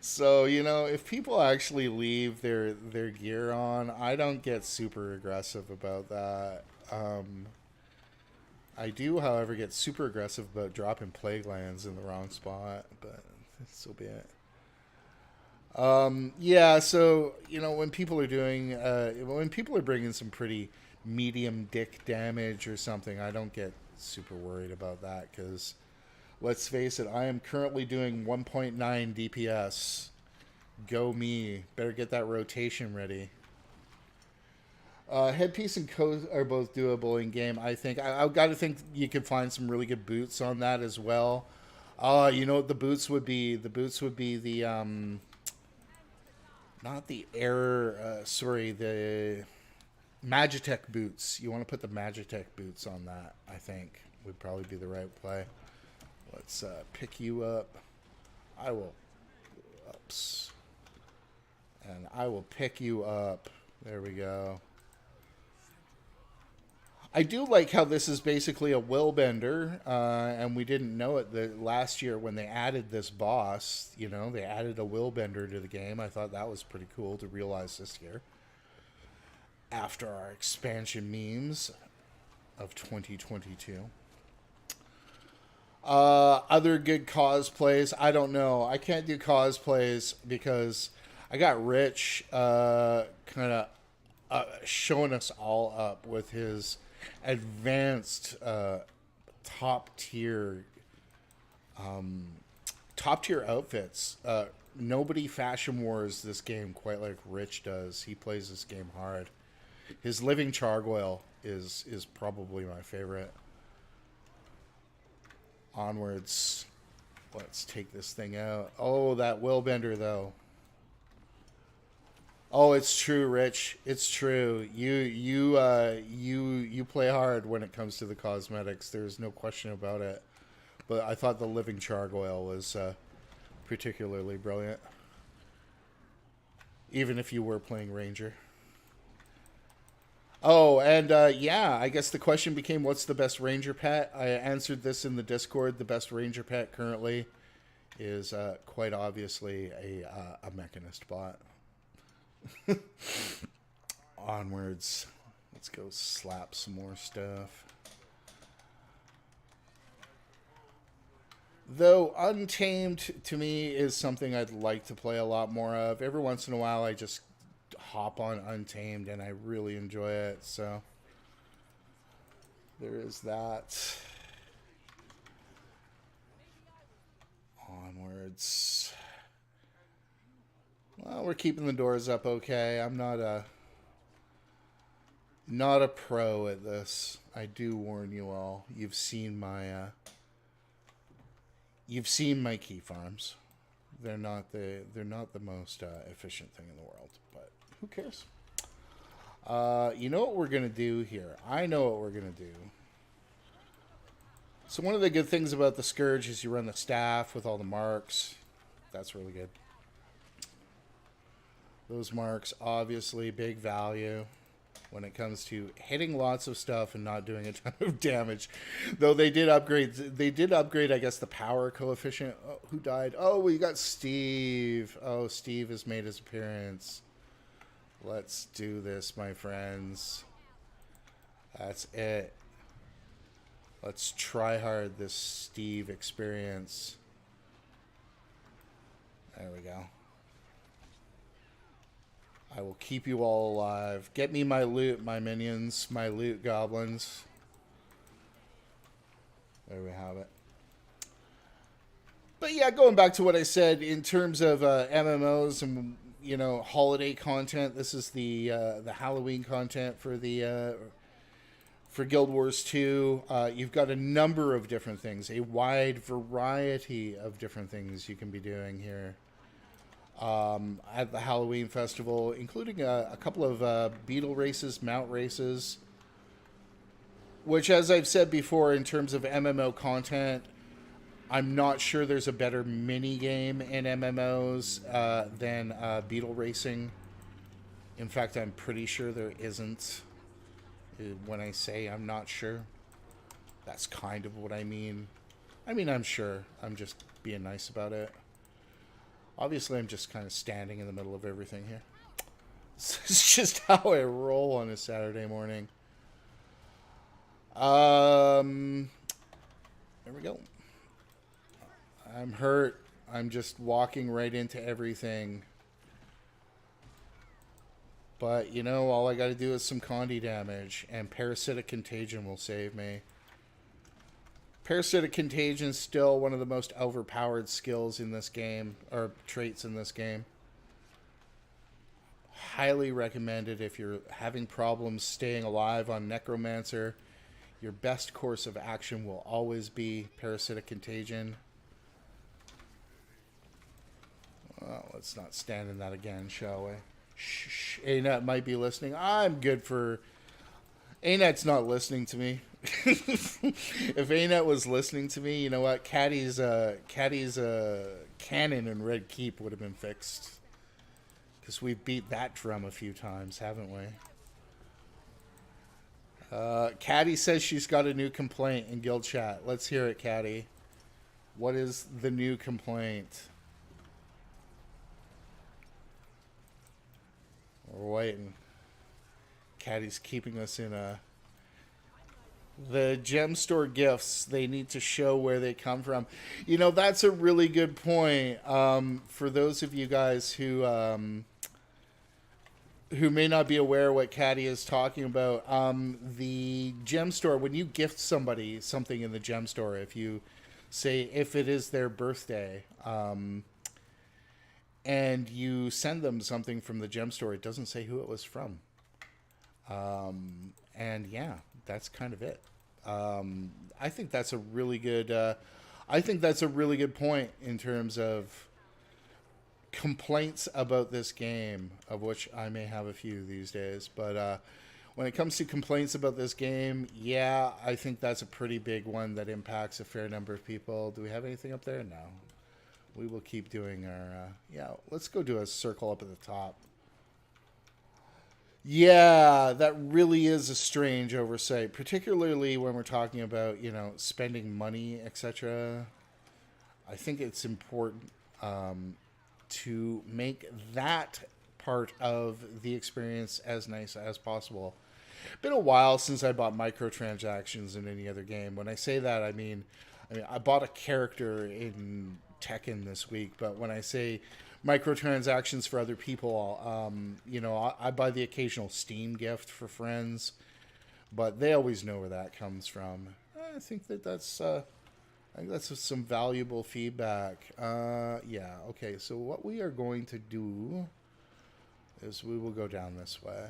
S1: So, you know, if people actually leave their gear on, I don't get super aggressive about that. I do, however, get super aggressive about dropping plague lands in the wrong spot, but so be it. Yeah, so, you know, when people are doing, when people are bringing some pretty medium dick damage or something, I don't get super worried about that because, let's face it, I am currently doing 1.9 DPS. Go me. Better get that rotation ready. Headpiece and coat are both doable in game, I think. I've got to think you could find some really good boots on that as well. You know what the boots would be? The boots would be the, not the air, sorry, the Magitech boots. You want to put the Magitech boots on that, I think, would probably be the right play. Let's pick you up. I will, oops. And I will pick you up. There we go. I do like how this is basically a will bender, and we didn't know it the last year when they added this boss. You know, they added a will bender to the game. I thought that was pretty cool to realize this year. After our expansion memes of 2022. Other good cosplays, I don't know. I can't do cosplays because I got Rich kind of showing us all up with his advanced top tier outfits. Nobody fashion wars this game quite like Rich does. He plays this game hard. His living chargoyle is probably my favorite. Onwards. Let's take this thing out. Oh, that willbender though. Oh, it's true, Rich. It's true. You play hard when it comes to the cosmetics. There's no question about it. But I thought the living chargoyle was particularly brilliant. Even if you were playing Ranger. Oh, and yeah, I guess the question became, what's the best Ranger pet? I answered this in the Discord. The best Ranger pet currently is quite obviously a Mechanist bot. Onwards. Let's go slap some more stuff. Though Untamed to me is something I'd like to play a lot more of. Every once in a while I just hop on Untamed and I really enjoy it, so there is that. Onwards. Well, we're keeping the doors up okay. I'm not a pro at this. I do warn you all. You've seen my key farms. They're not the most efficient thing in the world, but who cares? You know what we're gonna do here? I know what we're gonna do. So one of the good things about the Scourge is you run the staff with all the marks. That's really good. Those marks, obviously, big value when it comes to hitting lots of stuff and not doing a ton of damage. Though they did upgrade, I guess, the power coefficient. Oh, who died? Oh, we got Steve. Oh, Steve has made his appearance. Let's do this, my friends. That's it. Let's try hard this Steve experience. There we go. I will keep you all alive. Get me my loot, my minions, my loot goblins. There we have it. But yeah, going back to what I said in terms of MMOs and, you know, holiday content. This is the Halloween content for the for Guild Wars 2. You've got a number of different things, a wide variety of different things you can be doing here. at the Halloween festival, including a couple of beetle races, mount races, which, as I've said before, in terms of MMO content, I'm not sure there's a better mini game in MMOs than beetle racing. In fact, I'm pretty sure there isn't. When I say I'm not sure, that's kind of what I mean. I mean, I'm sure. I'm just being nice about it. Obviously, I'm just kind of standing in the middle of everything here. It's just how I roll on a Saturday morning. There we go. I'm hurt. I'm just walking right into everything. But, you know, all I gotta do is some Condi damage, and Parasitic Contagion will save me. Parasitic Contagion is still one of the most overpowered skills in this game, or traits in this game. Highly recommended if you're having problems staying alive on Necromancer. Your best course of action will always be Parasitic Contagion. Well, let's not stand in that again, shall we? Shh, ANET might be listening. I'm good for... ANET's not listening to me. If ANET was listening to me, you know what? Caddy's cannon in Red Keep would have been fixed. Because we've beat that drum a few times, haven't we? Caddy says she's got a new complaint in guild chat. Let's hear it, Caddy. What is the new complaint? We're waiting. Caddy's keeping us in a... The gem store gifts, they need to show where they come from. You know, that's a really good point. For those of you guys who may not be aware what Caddy is talking about, the gem store, when you gift somebody something in the gem store, if you say, if it is their birthday, and you send them something from the gem store, it doesn't say who it was from. And yeah, that's kind of it. I think that's a really good, point in terms of complaints about this game, of which I may have a few these days. But when it comes to complaints about this game, yeah, I think that's a pretty big one that impacts a fair number of people. Do we have anything up there? No. We will keep doing our... yeah, let's go do a circle up at the top. Yeah, that really is a strange oversight, particularly when we're talking about, you know, spending money, etc. I think it's important to make that part of the experience as nice as possible. Been a while since I bought microtransactions in any other game. When I say that, I mean I bought a character in Tekken this week, but when I say microtransactions for other people, you know, I buy the occasional Steam gift for friends, but they always know where that comes from. I think that's some valuable feedback. Yeah, okay, so what we are going to do is we will go down this way.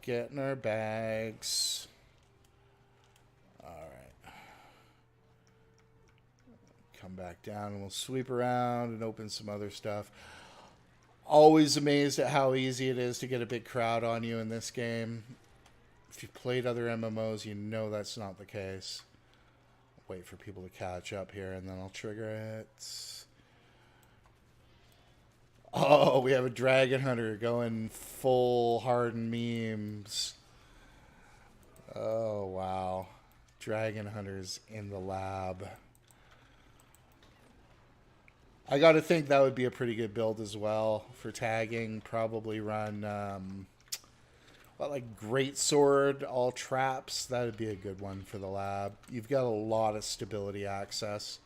S1: Get in our bags. All right. Come back down and we'll sweep around and open some other stuff. Always amazed at how easy it is to get a big crowd on you in this game. If you've played other MMOs, you know that's not the case. Wait for people to catch up here and then I'll trigger it. Oh, we have a Dragon Hunter going full hardened memes. Oh, wow. Dragon Hunters in the lab. I got to think that would be a pretty good build as well for tagging. Probably run, like Greatsword, all traps. That would be a good one for the lab. You've got a lot of stability access.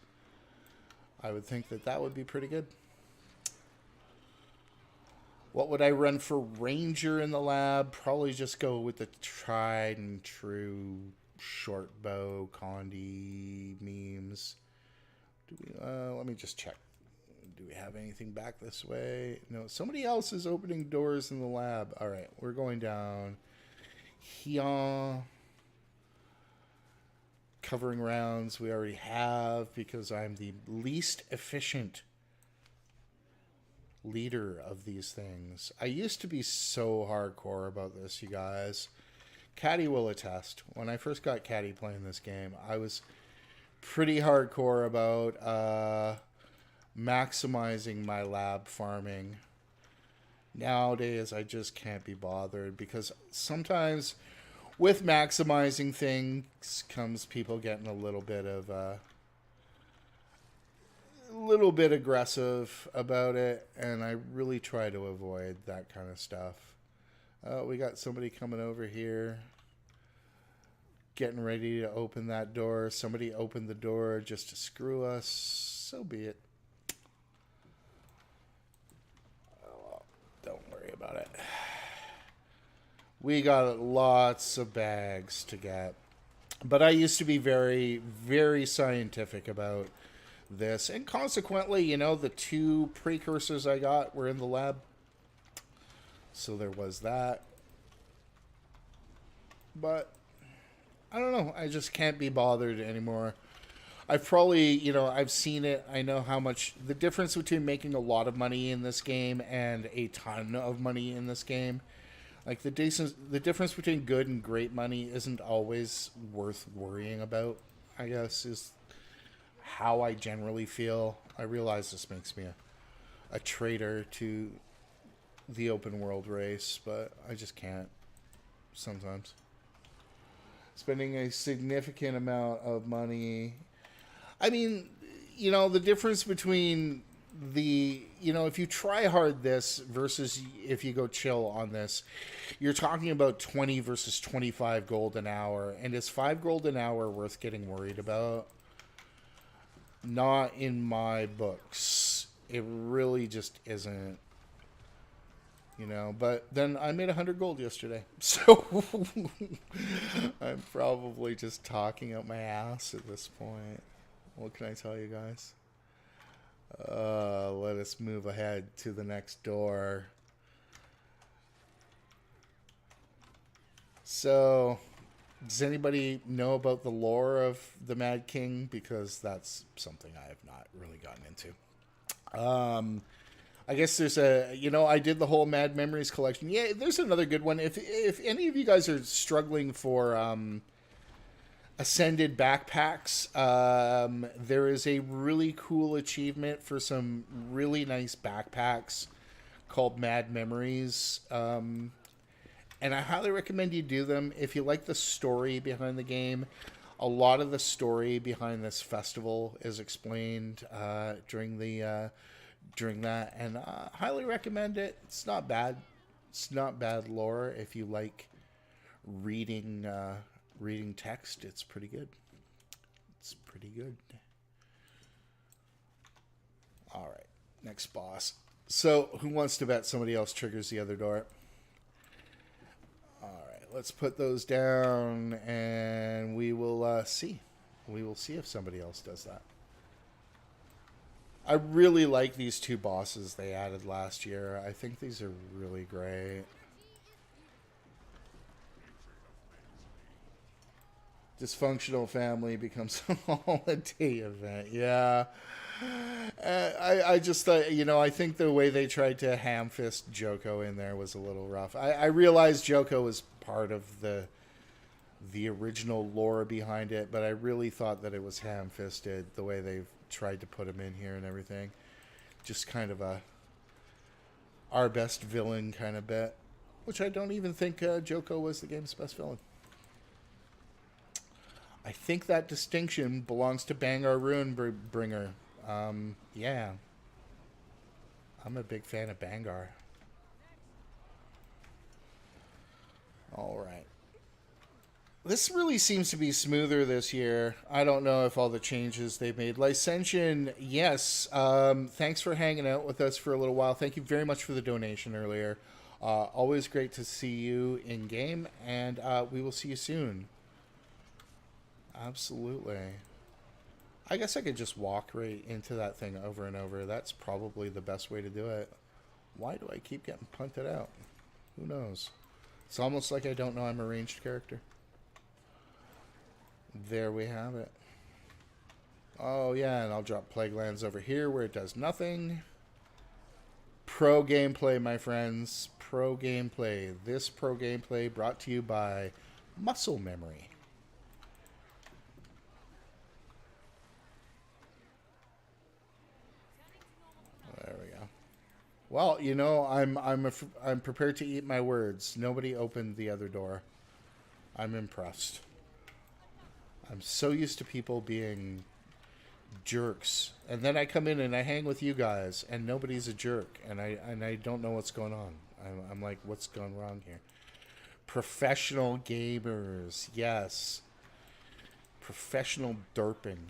S1: I would think that would be pretty good. What would I run for Ranger in the lab? Probably just go with the tried and true short bow, Condi memes. Do we? Let me just check. Do we have anything back this way? No, somebody else is opening doors in the lab. All right, we're going down here. Covering rounds we already have because I'm the least efficient leader of these things. I used to be so hardcore about this, you guys. Caddy will attest. When I first got Caddy playing this game, I was pretty hardcore about maximizing my lab farming. Nowadays, I just can't be bothered because sometimes with maximizing things comes people getting a little bit aggressive about it, and I really try to avoid that kind of stuff. We got somebody coming over here, getting ready to open that door. Somebody opened the door just to screw us. So be it. Oh, don't worry about it. We got lots of bags to get. But I used to be very, very scientific about this. And consequently, you know, the 2 precursors I got were in the lab. So there was that. But I don't know. I just can't be bothered anymore. I've probably, you know, I've seen it. I know how much the difference between making a lot of money in this game and a ton of money in this game. Like the difference between good and great money isn't always worth worrying about, I guess, is how I generally feel. I realize this makes me a traitor to the open world race, but I just can't sometimes. Spending a significant amount of money. I mean, you know, the difference between if you try hard this versus if you go chill on this, you're talking about 20 versus 25 gold an hour. And is 5 gold an hour worth getting worried about? Not in my books. It really just isn't. You know, but then I made 100 gold yesterday. So I'm probably just talking out my ass at this point. What can I tell you guys? Let us move ahead to the next door. So, does anybody know about the lore of the Mad King? Because that's something I have not really gotten into. I guess there's I did the whole Mad Memories collection. Yeah, there's another good one. If any of you guys are struggling for Ascended backpacks, there is a really cool achievement for some really nice backpacks called Mad Memories. And I highly recommend you do them. If you like the story behind the game, a lot of the story behind this festival is explained during that, and highly recommend it. It's not bad. It's not bad lore if you like reading text. It's pretty good. It's pretty good. All right, next boss. So, who wants to bet somebody else triggers the other door? All right, let's put those down, and we will see. We will see if somebody else does that. I really like these 2 bosses they added last year. I think these are really great. Dysfunctional family becomes a holiday event. Yeah. I just thought, I think the way they tried to ham-fist Joko in there was a little rough. I realized Joko was part of the original lore behind it, but I really thought that it was ham-fisted the way they've tried to put him in here and everything. Just kind of our best villain kind of bit, which I don't even think Joko was the game's best villain. I think that distinction belongs to Bangar Runebringer. Yeah. I'm a big fan of Bangar. All right. This really seems to be smoother this year. I don't know if all the changes they've made. Licentian, yes. Thanks for hanging out with us for a little while. Thank you very much for the donation earlier. Always great to see you in game, and we will see you soon. Absolutely. I guess I could just walk right into that thing over and over. That's probably the best way to do it. Why do I keep getting punted out? Who knows? It's almost like I don't know I'm a ranged character. There we have it. Oh, yeah, and I'll drop Plague Lands over here where it does nothing. pro gameplay, my friends. Pro gameplay. This pro gameplay brought to you by Muscle Memory. There we go. Well, you know, I'm prepared to eat my words. Nobody opened the other door. I'm impressed. I'm so used to people being jerks, and then I come in and I hang with you guys, and nobody's a jerk, and I don't know what's going on. I'm like, what's gone wrong here? Professional gamers, yes. Professional derping.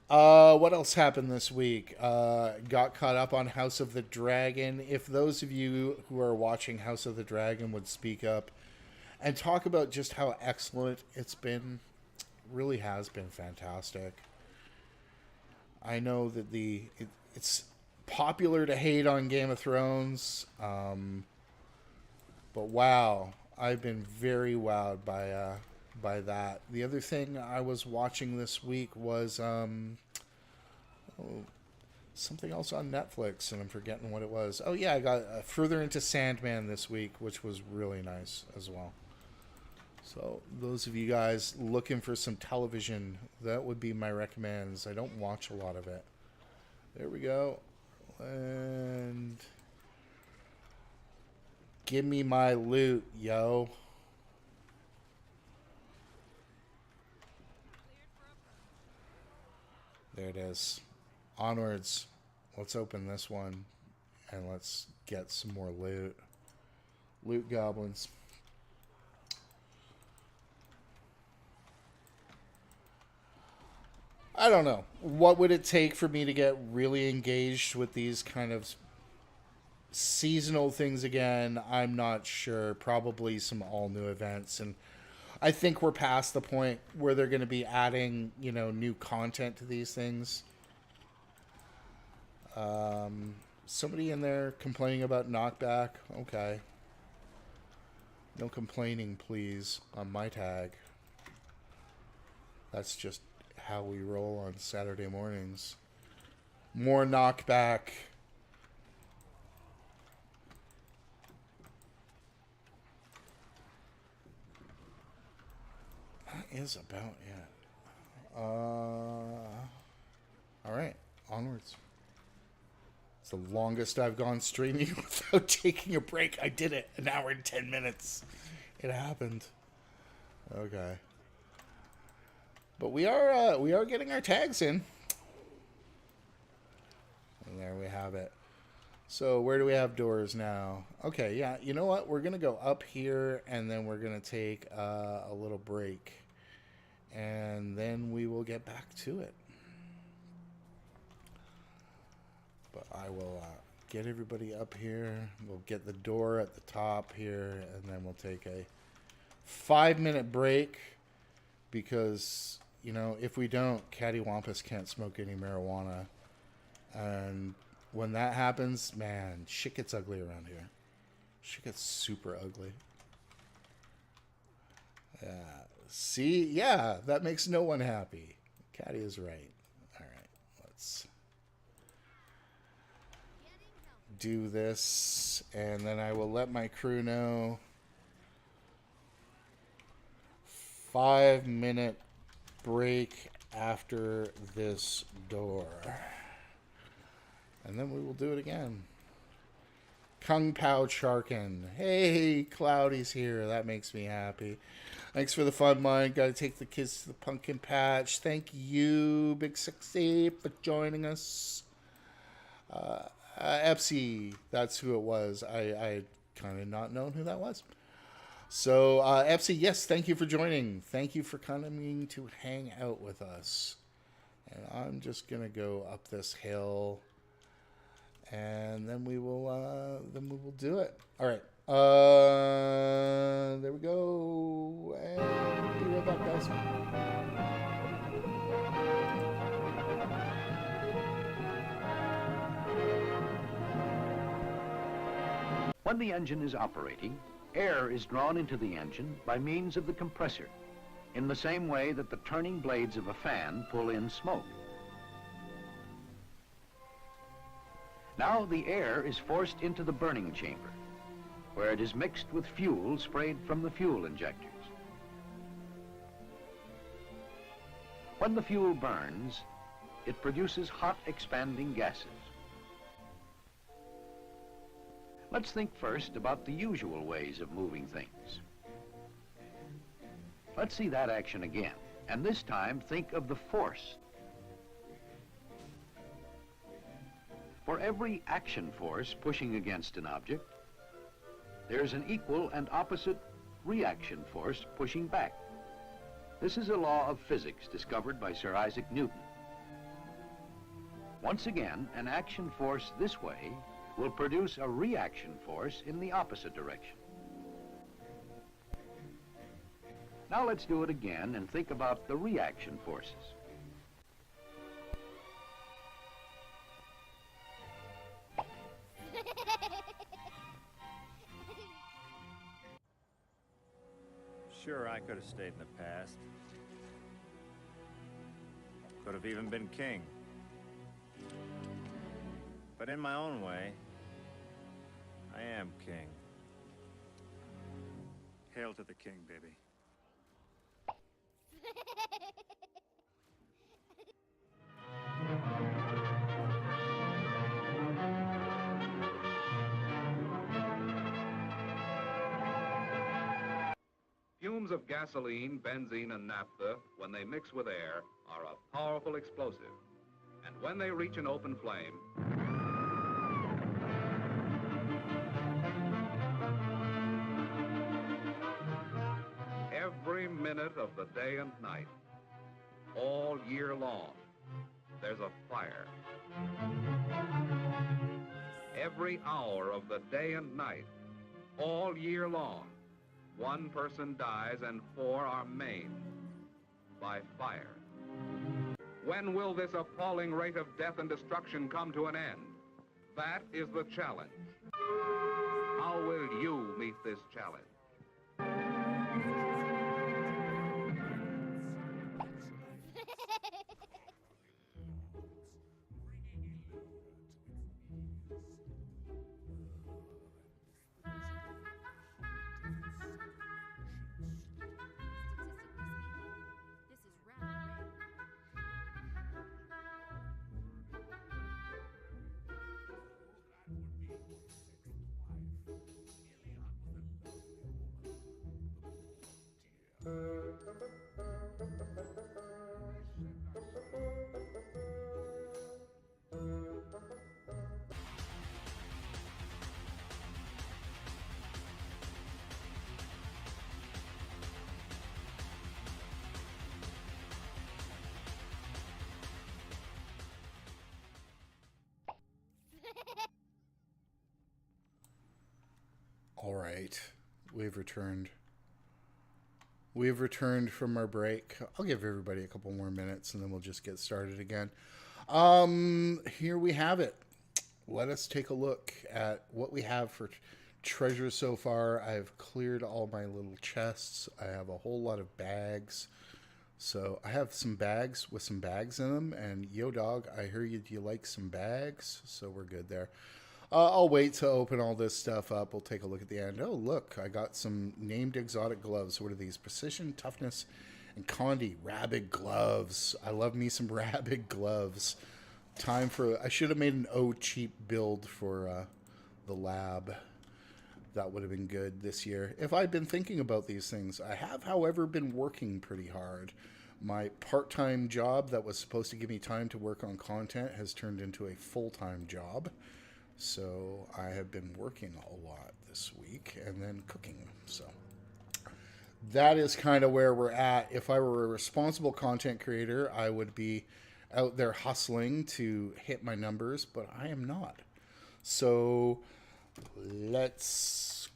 S1: What else happened this week? Got caught up on House of the Dragon. If those of you who are watching House of the Dragon would speak up and talk about just how excellent it's been. Really has been fantastic. I know that it's popular to hate on Game of Thrones, but wow, I've been very wowed by that. The other thing I was watching this week was something else on Netflix, and I'm forgetting what it was. Oh yeah, I got further into Sandman this week, which was really nice as well. So those of you guys looking for some television, that would be my recommends. I don't watch a lot of it. There we go. And give me my loot, yo. There it is. Onwards. Let's open this one and let's get some more loot. Loot goblins. I don't know. What would it take for me to get really engaged with these kind of seasonal things again? I'm not sure. Probably some all new events. And I think we're past the point where they're going to be adding, you know, new content to these things. Somebody in there complaining about knockback. Okay. No complaining, please, on my tag. That's just how we roll on Saturday mornings. More knockback. That is about it. Alright, onwards. It's the longest I've gone streaming without taking a break. I did it. 1 hour and 10 minutes. It happened. Okay. But we are getting our tags in. And there we have it. So where do we have doors now? Okay, yeah, you know what? We're going to go up here, and then we're going to take a little break. And then we will get back to it. But I will get everybody up here. We'll get the door at the top here, and then we'll take a 5-minute break. Because, you know, if we don't, Cattywampus can't smoke any marijuana. And when that happens, man, shit gets ugly around here. Shit gets super ugly. Yeah. See? Yeah, that makes no one happy. Catty is right. All right, let's do this, and then I will let my crew know. 5-minute break after this door. And then we will do it again. Kung Pao Charkin. Hey, Cloudy's here. That makes me happy. Thanks for the fun, Mike. Got to take the kids to the pumpkin patch. Thank you, Big Sexy, for joining us. Epsy, that's who it was. I kind of not known who that was. So, Epsy, yes, thank you for joining. Thank you for coming to hang out with us. And I'm just going to go up this hill. And then we will do it. All right. There we go. And be right back, guys.
S2: When the engine is operating, air is drawn into the engine by means of the compressor, in the same way that the turning blades of a fan pull in smoke. Now the air is forced into the burning chamber, where it is mixed with fuel sprayed from the fuel injectors. When the fuel burns, it produces hot expanding gases. Let's think first about the usual ways of moving things. Let's see that action again, and this time think of the force. For every action force pushing against an object, there's an equal and opposite reaction force pushing back. This is a law of physics discovered by Sir Isaac Newton. Once again, an action force this way will produce a reaction force in the opposite direction. Now let's do it again and think about the reaction forces.
S3: Sure, I could have stayed in the past. Could have even been king. But in my own way, I am king. Hail to the king, baby.
S4: Fumes of gasoline, benzene, and naphtha, when they mix with air, are a powerful explosive. And when they reach an open flame, every minute of the day and night, all year long, there's a fire. Every hour of the day and night, all year long, one person dies and 4 are maimed by fire. When will this appalling rate of death and destruction come to an end? That is the challenge. How will you meet this challenge?
S1: All right, we've returned. We've returned from our break. I'll give everybody a couple more minutes and then we'll just get started again. Here we have it. Let us take a look at what we have for treasure so far. I've cleared all my little chests. I have a whole lot of bags. So I have some bags with some bags in them. And yo, dog, I hear you. Do you like some bags? So we're good there. I'll wait to open all this stuff up. We'll take a look at the end. Oh, look, I got some named exotic gloves. What are these? Precision, toughness, and Condi. Rabid gloves. I love me some rabid gloves. Time for... I should have made an cheap build for the lab. That would have been good this year. If I'd been thinking about these things. I have, however, been working pretty hard. My part-time job that was supposed to give me time to work on content has turned into a full-time job. So I have been working a lot this week and then cooking. So that is kind of where we're at. If I were a responsible content creator, I would be out there hustling to hit my numbers, but I am not. So let's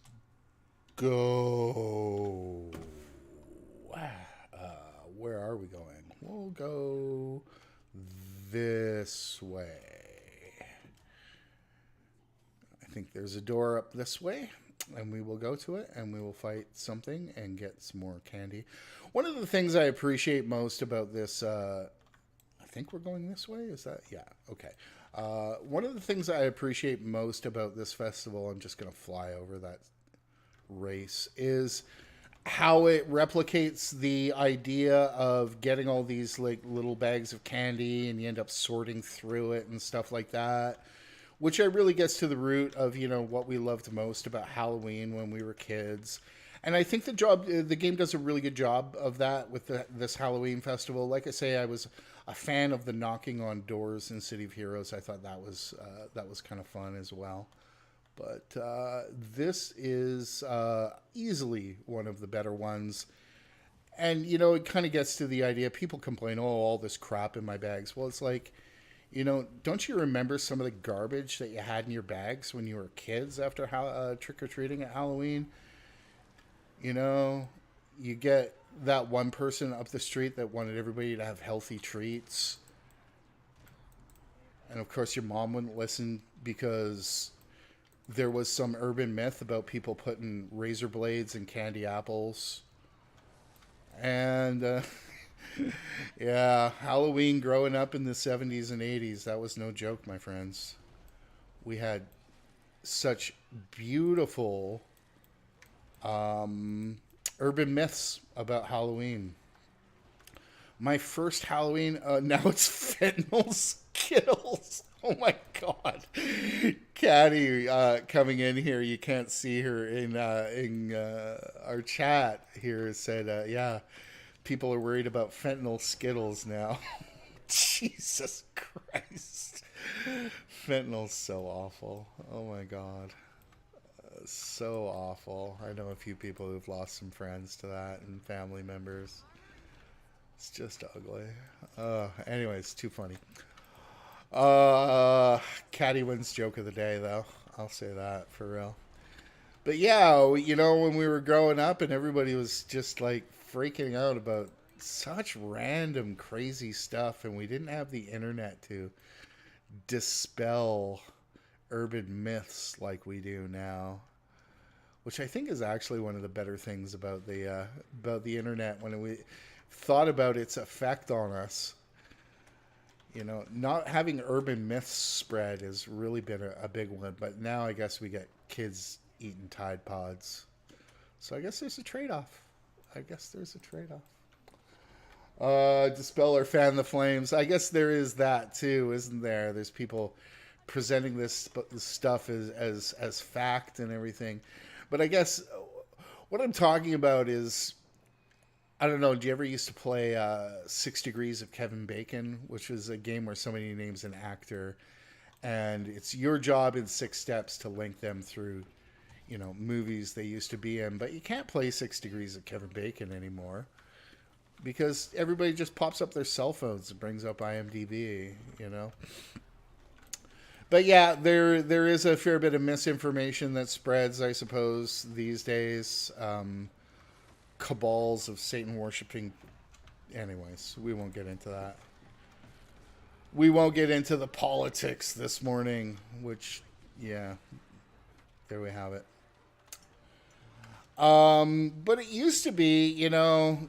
S1: go. Where are we going? We'll go this way. I think there's a door up this way, and we will go to it, and we will fight something and get some more candy. One of the things I appreciate most about this, I think we're going this way, is that? Yeah, okay. One of the things I appreciate most about this festival, I'm just going to fly over that race, is how it replicates the idea of getting all these like little bags of candy and you end up sorting through it and stuff like that, which I really gets to the root of, you know, what we loved most about Halloween when we were kids. And I think the game does a really good job of that with this Halloween festival. Like I say, I was a fan of the knocking on doors in City of Heroes. I thought that was kind of fun as well. But this is easily one of the better ones. And, you know, it kind of gets to the idea. People complain, oh, all this crap in my bags. Well, it's like, you know, don't you remember some of the garbage that you had in your bags when you were kids after trick-or-treating at Halloween? You know, you get that one person up the street that wanted everybody to have healthy treats. And, of course, your mom wouldn't listen because there was some urban myth about people putting razor blades in candy apples. And, yeah, Halloween growing up in the 70s and 80s, that was no joke, my friends. We had such beautiful urban myths about Halloween. My first Halloween, now it's fentanyl Skittles. Oh my God. Caddy coming in here, you can't see her in our chat here, said, yeah, people are worried about fentanyl Skittles now. Jesus Christ. Fentanyl's so awful. Oh my God. So awful. I know a few people who've lost some friends to that and family members. It's just ugly. Anyways, too funny. Caddy wins joke of the day, though. I'll say that for real. But yeah, you know, when we were growing up and everybody was just like freaking out about such random crazy stuff, and we didn't have the internet to dispel urban myths like we do now, which I think is actually one of the better things about the internet when we thought about its effect on us. You know, not having urban myths spread has really been a big one, but now I guess we get kids eating Tide Pods. So I guess there's a trade-off. Dispel or fan the flames. I guess there is that too, isn't there? There's people presenting this stuff as fact and everything. But I guess what I'm talking about is, I don't know, do you ever used to play 6 Degrees of Kevin Bacon, which is a game where somebody names an actor, and it's your job in 6 steps to link them through, you know, movies they used to be in. But you can't play 6 Degrees of Kevin Bacon anymore because everybody just pops up their cell phones and brings up IMDb, you know. But yeah, there is a fair bit of misinformation that spreads, I suppose, these days. Cabals of Satan worshipping. Anyways, we won't get into that. We won't get into the politics this morning, which, yeah, there we have it. But it used to be, you know,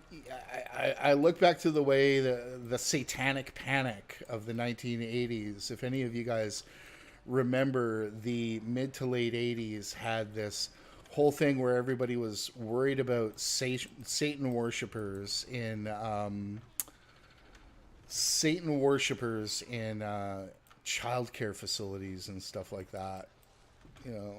S1: I look back to the way the satanic panic of the 1980s. If any of you guys remember, the mid to late 80s had this whole thing where everybody was worried about Satan worshipers in childcare facilities and stuff like that. You know,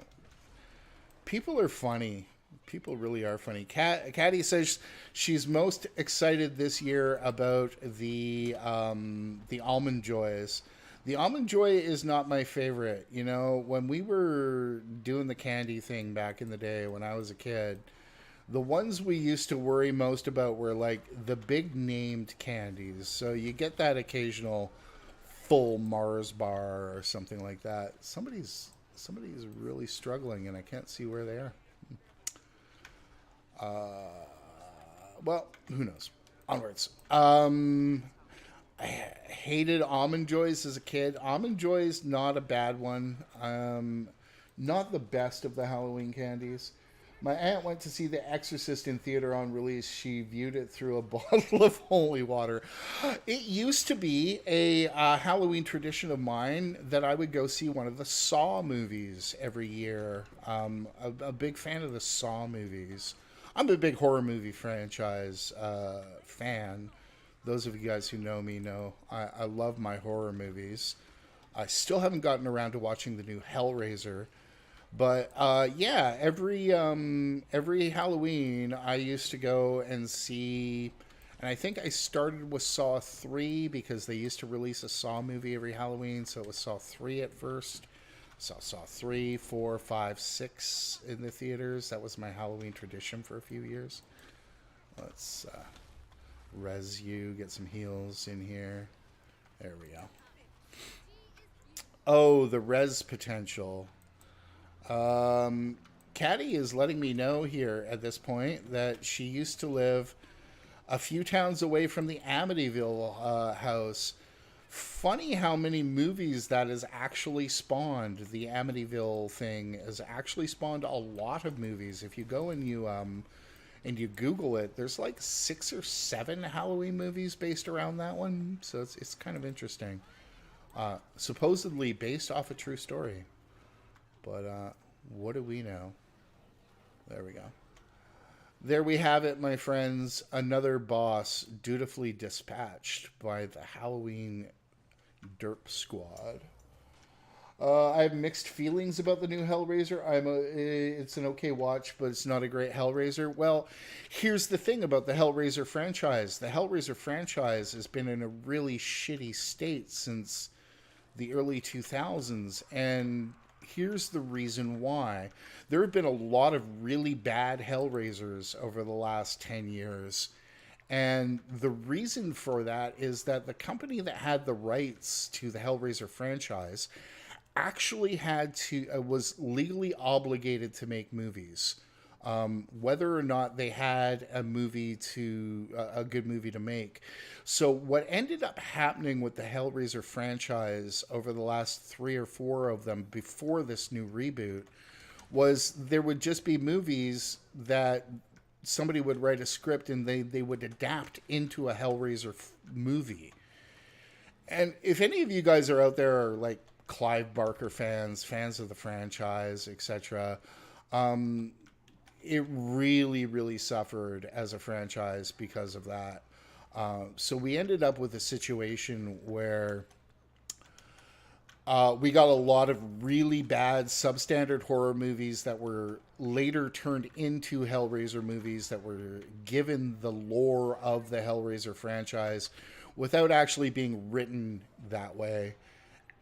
S1: people are funny. People really are funny. Caddy says she's most excited this year about the Almond Joys. The Almond Joy is not my favorite. You know, when we were doing the candy thing back in the day when I was a kid, the ones we used to worry most about were like the big named candies. So you get that occasional full Mars bar or something like that. Somebody's really struggling and I can't see where they are. Well, who knows? Onwards. I hated Almond Joys as a kid. Almond Joy's not a bad one. Not the best of the Halloween candies. My aunt went to see The Exorcist in theater on release. She viewed it through a bottle of holy water. It used to be a Halloween tradition of mine that I would go see one of the Saw movies every year. A big fan of the Saw movies. I'm a big horror movie franchise fan. Those of you guys who know me know I love my horror movies. I still haven't gotten around to watching the new Hellraiser. But yeah, every Halloween I used to go and see, and I think I started with Saw 3 because they used to release a Saw movie every Halloween, so it was Saw 3 at first. Saw 3, 4, 5, 6 in the theaters. That was my Halloween tradition for a few years. Let's res you, get some heals in here. There we go. Oh, the res potential. Caddy is letting me know here at this point that she used to live a few towns away from the Amityville house. Funny how many movies that has actually spawned. The Amityville thing has actually spawned a lot of movies. If you go and you Google it, there's like 6 or 7 Halloween movies based around that one. So it's kind of interesting. Supposedly based off a true story. But what do we know? There we go. There we have it, my friends. Another boss dutifully dispatched by the Halloween Derp Squad. I have mixed feelings about the new Hellraiser. It's an okay watch, but it's not a great Hellraiser. Well, here's the thing about the Hellraiser franchise. The Hellraiser franchise has been in a really shitty state since the early 2000s, and here's the reason why. There have been a lot of really bad Hellraisers over the last 10 years. And the reason for that is that the company that had the rights to the Hellraiser franchise actually was legally obligated to make movies. Whether or not they had a good movie to make. So what ended up happening with the Hellraiser franchise over the last 3 or 4 of them before this new reboot was there would just be movies that somebody would write a script and they would adapt into a Hellraiser movie. And if any of you guys are out there are like Clive Barker fans of the franchise, etc., it really, really suffered as a franchise because of that. So we ended up with a situation where we got a lot of really bad substandard horror movies that were later turned into Hellraiser movies that were given the lore of the Hellraiser franchise without actually being written that way.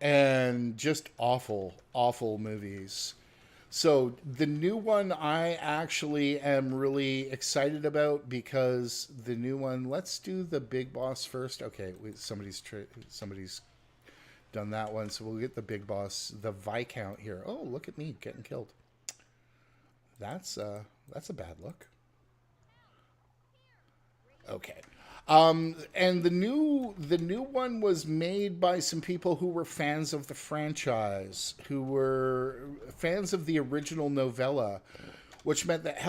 S1: And just awful, awful movies. So the new one I actually am really excited about because the new one, let's do the big boss first. Okay, somebody's done that one, so we'll get the big boss, the Viscount here. Oh, look at me getting killed. That's a bad look. Okay. And the new one was made by some people who were fans of the franchise, who were fans of the original novella, which meant that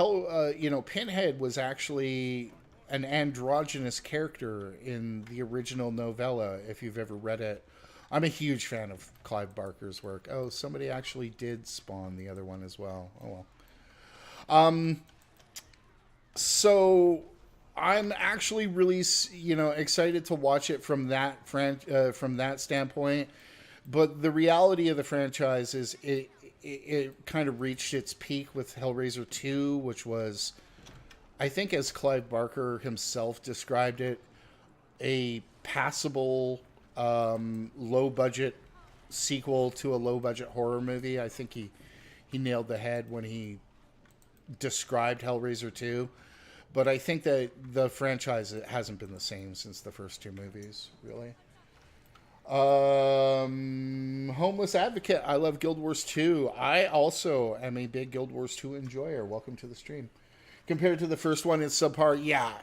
S1: Pinhead was actually an androgynous character in the original novella. If you've ever read it, I'm a huge fan of Clive Barker's work. Oh, somebody actually did spawn the other one as well. Oh well. So I'm actually really, excited to watch it from that standpoint. But the reality of the franchise is it kind of reached its peak with Hellraiser 2, which was, I think, as Clive Barker himself described it, a passable, low-budget sequel to a low-budget horror movie. I think he nailed the head when he described Hellraiser 2. But I think that the franchise hasn't been the same since the first 2 movies, really. Homeless Advocate, I love Guild Wars 2. I also am a big Guild Wars 2 enjoyer. Welcome to the stream. Compared to the first one, it's subpar. Yeah,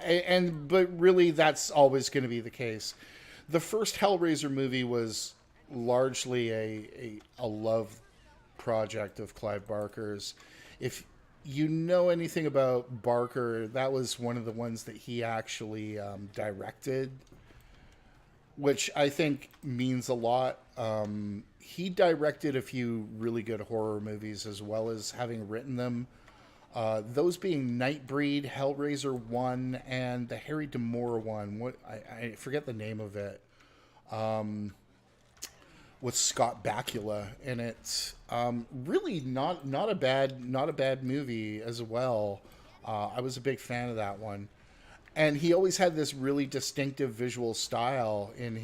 S1: but really that's always going to be the case. The first Hellraiser movie was largely a love project of Clive Barker's. If you know anything about Barker, that was one of the ones that he actually directed, which I think means a lot. He directed a few really good horror movies as well as having written them. Those being Nightbreed, Hellraiser 1, and the Harry D'Amour one. I forget the name of it. With Scott Bakula in it. Really not a bad movie as well. I was a big fan of that one. And he always had this really distinctive visual style in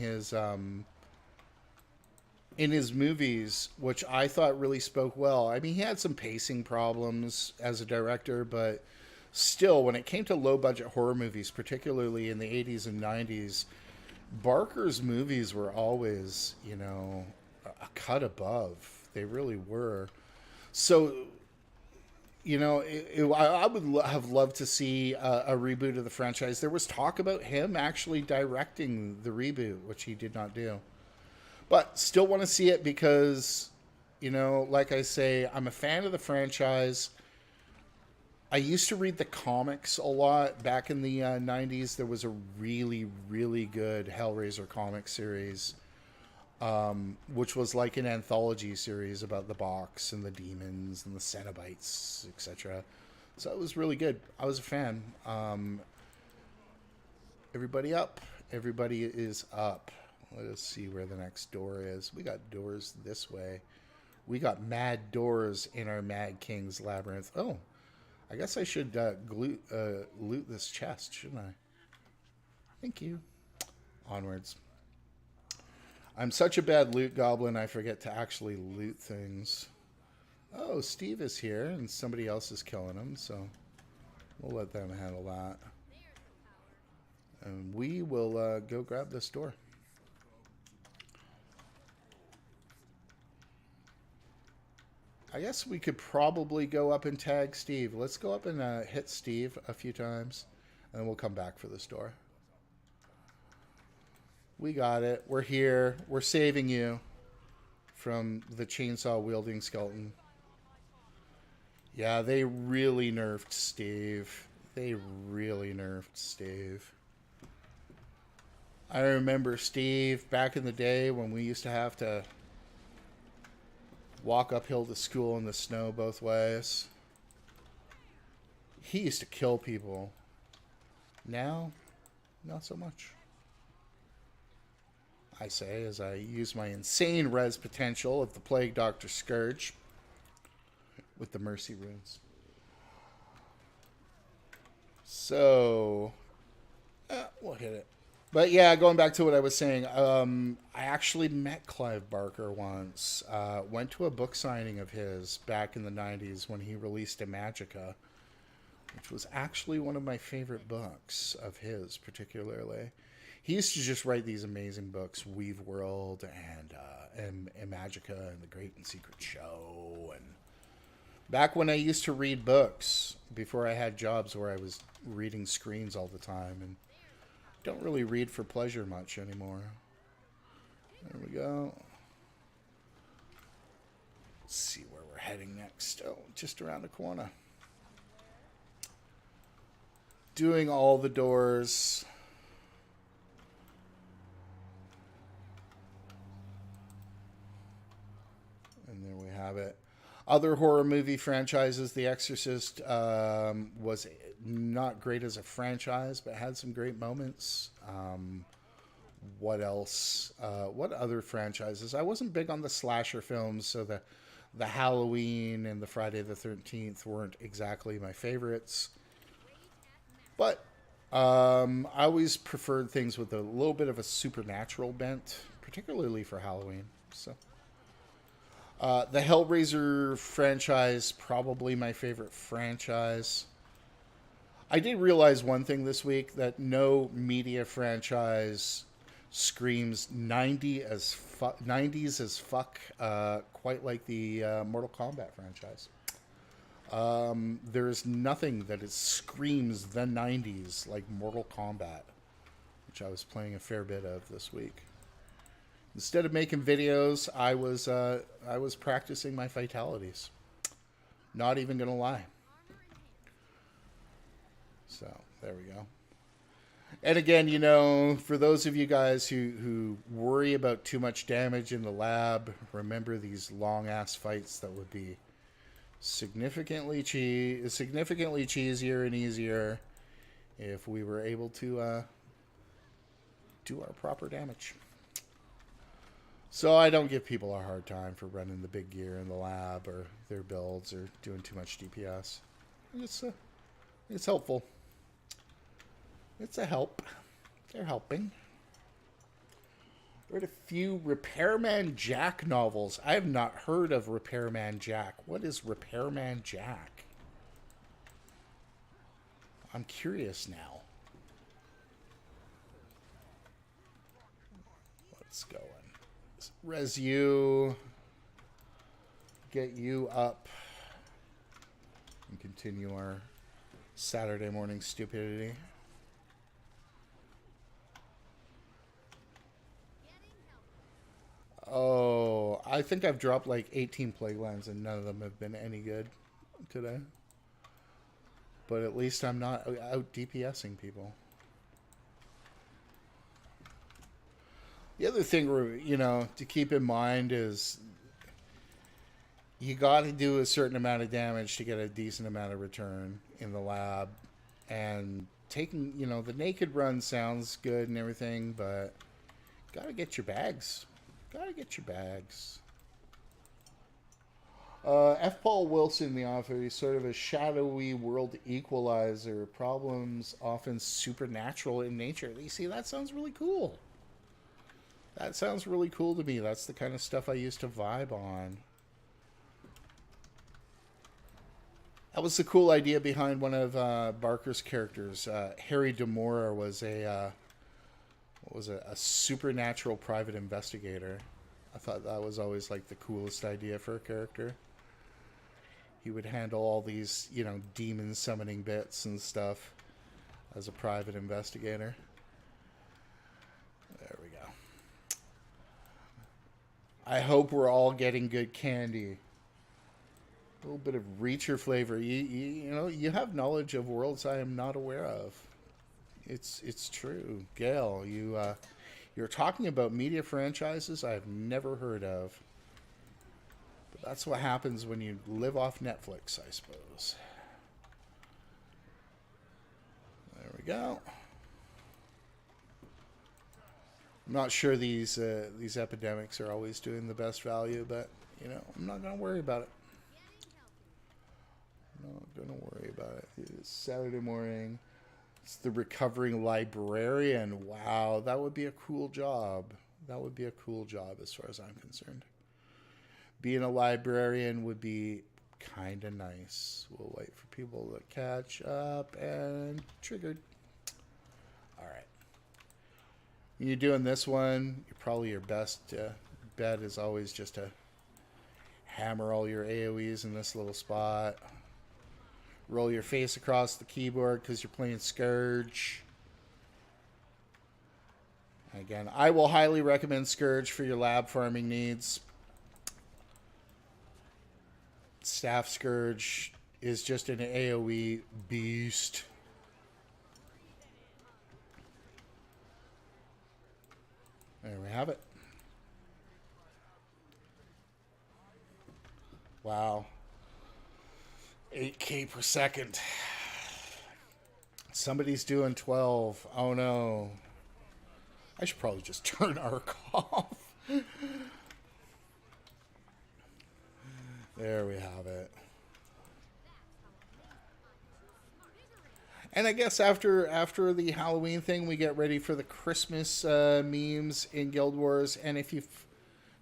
S1: his movies, which I thought really spoke well. I mean, he had some pacing problems as a director, but still, when it came to low-budget horror movies, particularly in the 80s and 90s, Barker's movies were always, you know, a cut above. They really were. So, you know, I would have loved to see a reboot of the franchise. There was talk about him actually directing the reboot, which he did not do. But still want to see it because, you know, like I say, I'm a fan of the franchise. I used to read the comics a lot back in the 90s. There was a really, really good Hellraiser comic series, which was like an anthology series about the box and the demons and the Cenobites, etc. So it was really good. I was a fan. Everybody up? Everybody is up. Let us see where the next door is. We got doors this way. We got mad doors in our Mad King's Labyrinth. Oh, I guess I should loot this chest, shouldn't I? Thank you. Onwards. I'm such a bad loot goblin, I forget to actually loot things. Oh, Steve is here, and somebody else is killing him, so we'll let them handle that. And we will go grab this door. I guess we could probably go up and tag Steve. Let's go up and hit Steve a few times, and then we'll come back for this door. We got it. We're here. We're saving you from the chainsaw-wielding skeleton. Yeah, they really nerfed Steve. They really nerfed Steve. I remember Steve back in the day when we used to have to walk uphill to school in the snow both ways. He used to kill people. Now, not so much. I say as I use my insane res potential of the Plague Doctor Scourge with the Mercy Runes. So, we'll hit it. But yeah, going back to what I was saying, I actually met Clive Barker once. Went to a book signing of his back in the 90s when he released Imagica, which was actually one of my favorite books of his, particularly. He used to just write these amazing books, Weave World and Imagica and The Great and Secret Show. And back when I used to read books, before I had jobs where I was reading screens all the time, and don't really read for pleasure much anymore. There we go. Let's see where we're heading next. Oh, just around the corner. Doing all the doors. And there we have it. Other horror movie franchises, The Exorcist was not great as a franchise, but had some great moments. What else? What other franchises? I wasn't big on the slasher films, so the Halloween and the Friday the 13th weren't exactly my favorites. But I always preferred things with a little bit of a supernatural bent, particularly for Halloween. So the Hellraiser franchise, probably my favorite franchise. I did realize one thing this week, that no media franchise screams 90s as fuck quite like the Mortal Kombat franchise. There is nothing that screams the 90s like Mortal Kombat, which I was playing a fair bit of this week. Instead of making videos, I was practicing my fatalities. Not even gonna lie. So there we go. And again, you know, for those of you guys who worry about too much damage in the lab, remember these long ass fights that would be significantly cheesier and easier if we were able to do our proper damage. So I don't give people a hard time for running the big gear in the lab or their builds or doing too much DPS. It's helpful. It's a help. They're helping. Read a few Repairman Jack novels. I have not heard of Repairman Jack. What is Repairman Jack? I'm curious now. Let's go in. Res you. Get you up. And continue our Saturday morning stupidity. Oh, I think I've dropped like 18 plague lands and none of them have been any good today. But at least I'm not out DPSing people. The other thing, you know, to keep in mind is you got to do a certain amount of damage to get a decent amount of return in the lab. And taking, you know, the naked run sounds good and everything, but got to get your bags. Gotta get your bags. F. Paul Wilson, the author, he's sort of a shadowy world equalizer. Problems often supernatural in nature. You see, that sounds really cool. That sounds really cool to me. That's the kind of stuff I used to vibe on. That was the cool idea behind one of Barker's characters. Harry Demora was a supernatural private investigator. I thought that was always like the coolest idea for a character. He would handle all these, you know, demon summoning bits and stuff as a private investigator. There we go. I hope we're all getting good candy. A little bit of Reacher flavor. You know, you have knowledge of worlds I am not aware of. It's true. Gail, you're talking about media franchises I've never heard of. But that's what happens when you live off Netflix, I suppose. There we go. I'm not sure these epidemics are always doing the best value, but, you know, I'm not going to worry about it. I'm not going to worry about it. It's Saturday morning. It's the recovering librarian. Wow, that would be a cool job. That would be a cool job as far as I'm concerned. Being a librarian would be kind of nice. We'll wait for people to catch up and triggered. All right. When you're doing this one, probably your best bet is always just to hammer all your AoEs in this little spot. Roll your face across the keyboard because you're playing Scourge. Again, I will highly recommend Scourge for your lab farming needs. Staff Scourge is just an AoE beast. There we have it. Wow. 8K per second. Somebody's doing 12. Oh no. I should probably just turn Arc off. There we have it. And I guess after the Halloween thing, we get ready for the Christmas memes in Guild Wars. And if you've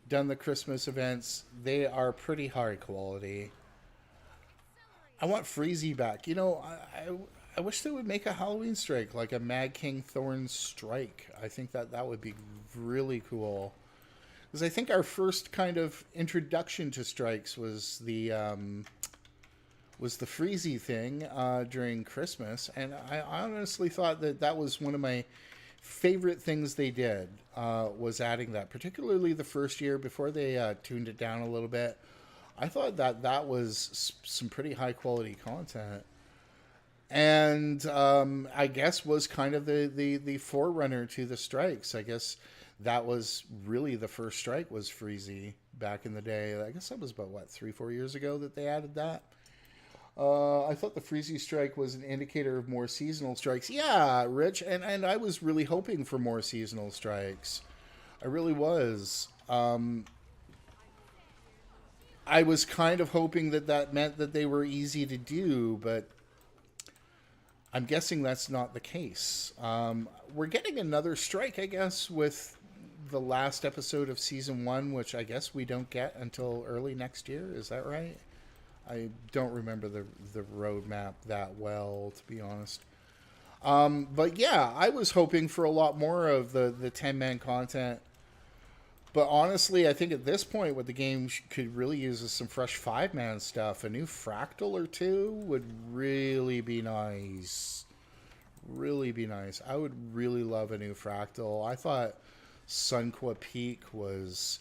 S1: done the Christmas events, they are pretty high quality. I want Freezy back. You know, I wish they would make a Halloween strike, like a Mad King Thorn strike. I think that would be really cool. Because I think our first kind of introduction to strikes was the Freezy thing during Christmas, and I honestly thought that was one of my favorite things they did, was adding that, particularly the first year before they tuned it down a little bit. I thought that was some pretty high quality content. and I guess was kind of the forerunner to the strikes. I guess that was really the first strike was Freezy back in the day. I guess that was about, what, 3-4 years ago that they added that. I thought the Freezy strike was an indicator of more seasonal strikes. Yeah, Rich, and I was really hoping for more seasonal strikes. I really was. I was kind of hoping that that meant that they were easy to do, but I'm guessing that's not the case. We're getting another strike, I guess, with the last episode of season 1, which I guess we don't get until early next year. Is that right? I don't remember the roadmap that well, to be honest. But yeah, I was hoping for a lot more of the 10-man content. But honestly, I think at this point, what the game could really use is some fresh 5-man stuff. A new fractal or two would really be nice. Really be nice. I would really love a new fractal. I thought Sunqua Peak was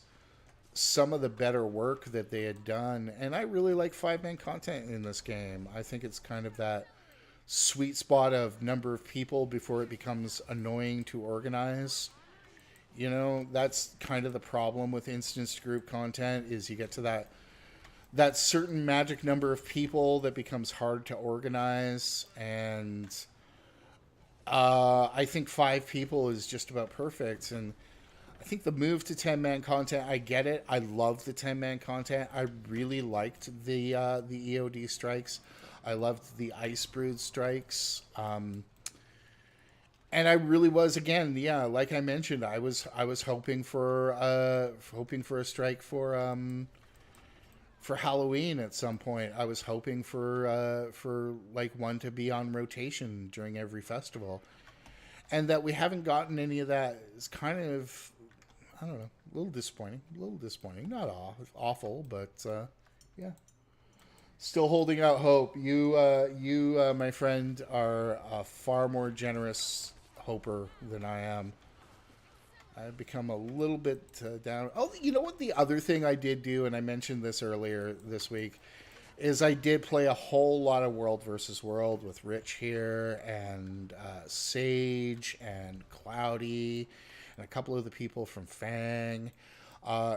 S1: some of the better work that they had done. And I really like 5-man content in this game. I think it's kind of that sweet spot of number of people before it becomes annoying to organize. You know, that's kind of the problem with instanced group content, is you get to that certain magic number of people that becomes hard to organize. And I think 5 people is just about perfect. And I think the move to 10-man content, I get it. I love the 10-man content. I really liked the EOD strikes. I loved the Ice Brood strikes. And I really was, again, yeah, like I mentioned, I was hoping for a strike for Halloween at some point. I was hoping for like one to be on rotation during every festival, and that we haven't gotten any of that is kind of, I don't know, a little disappointing. Not awful, but yeah. Still holding out hope. You, my friend, are a far more generous hoper than I am. I've become a little bit down. Oh, you know what? The other thing I did do, and I mentioned this earlier this week, is I did play a whole lot of World versus World with Rich here, and Sage, and Cloudy, and a couple of the people from Fang.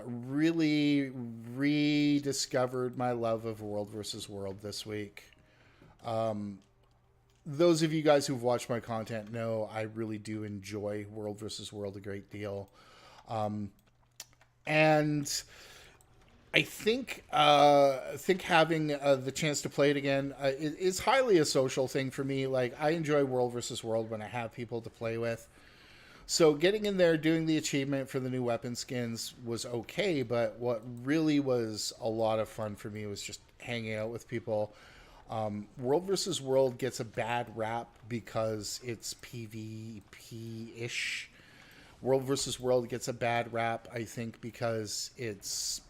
S1: Really rediscovered my love of World versus World this week. Those of you guys who've watched my content know I really do enjoy World versus World a great deal. And I think having the chance to play it again is highly a social thing for me. Like, I enjoy World versus World when I have people to play with. So getting in there, doing the achievement for the new weapon skins was okay, but what really was a lot of fun for me was just hanging out with people. World versus World gets a bad rap because it's PvP-ish. World versus World gets a bad rap, I think, because it's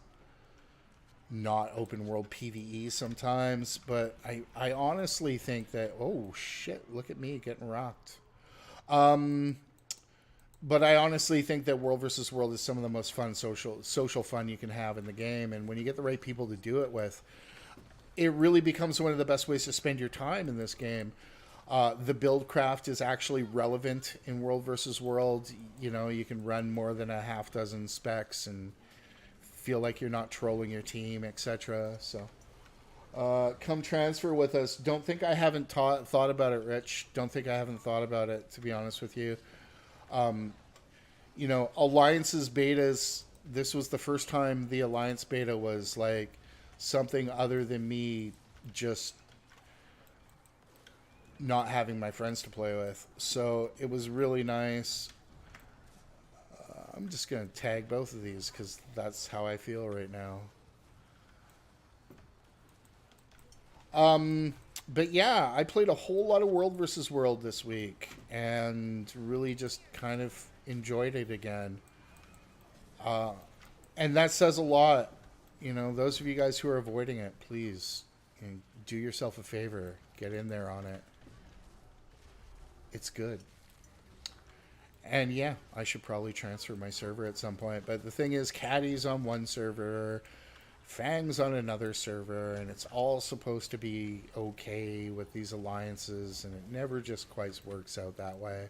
S1: not open world PvE sometimes. But I honestly think that, oh shit, look at me getting rocked. But I honestly think that World versus World is some of the most fun social fun you can have in the game. And when you get the right people to do it with, it really becomes one of the best ways to spend your time in this game. The build craft is actually relevant in World versus World. You know, you can run more than a half dozen specs and feel like you're not trolling your team, etc. So come transfer with us. Don't think I haven't thought about it, Rich. Don't think I haven't thought about it, to be honest with you. You know, Alliance's betas, this was the first time the Alliance beta was like something other than me just not having my friends to play with. So it was really nice. I'm just going to tag both of these because that's how I feel right now. But yeah, I played a whole lot of World versus World this week and really just kind of enjoyed it again. And that says a lot. You know, those of you guys who are avoiding it, please, you know, do yourself a favor. Get in there on it. It's good. And yeah, I should probably transfer my server at some point. But the thing is, Caddy's on one server, Fang's on another server, and it's all supposed to be okay with these alliances, and it never just quite works out that way.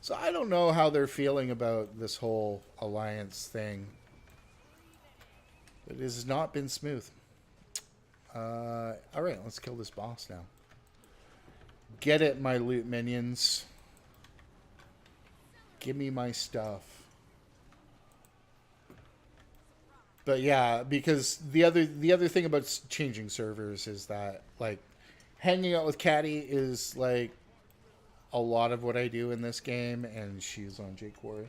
S1: So I don't know how they're feeling about this whole alliance thing. It has not been smooth. Alright, let's kill this boss now. Get it, my loot minions. Give me my stuff. But yeah, because the other thing about changing servers is that, like, hanging out with Caddy is like a lot of what I do in this game, and she's on Jake Quarry.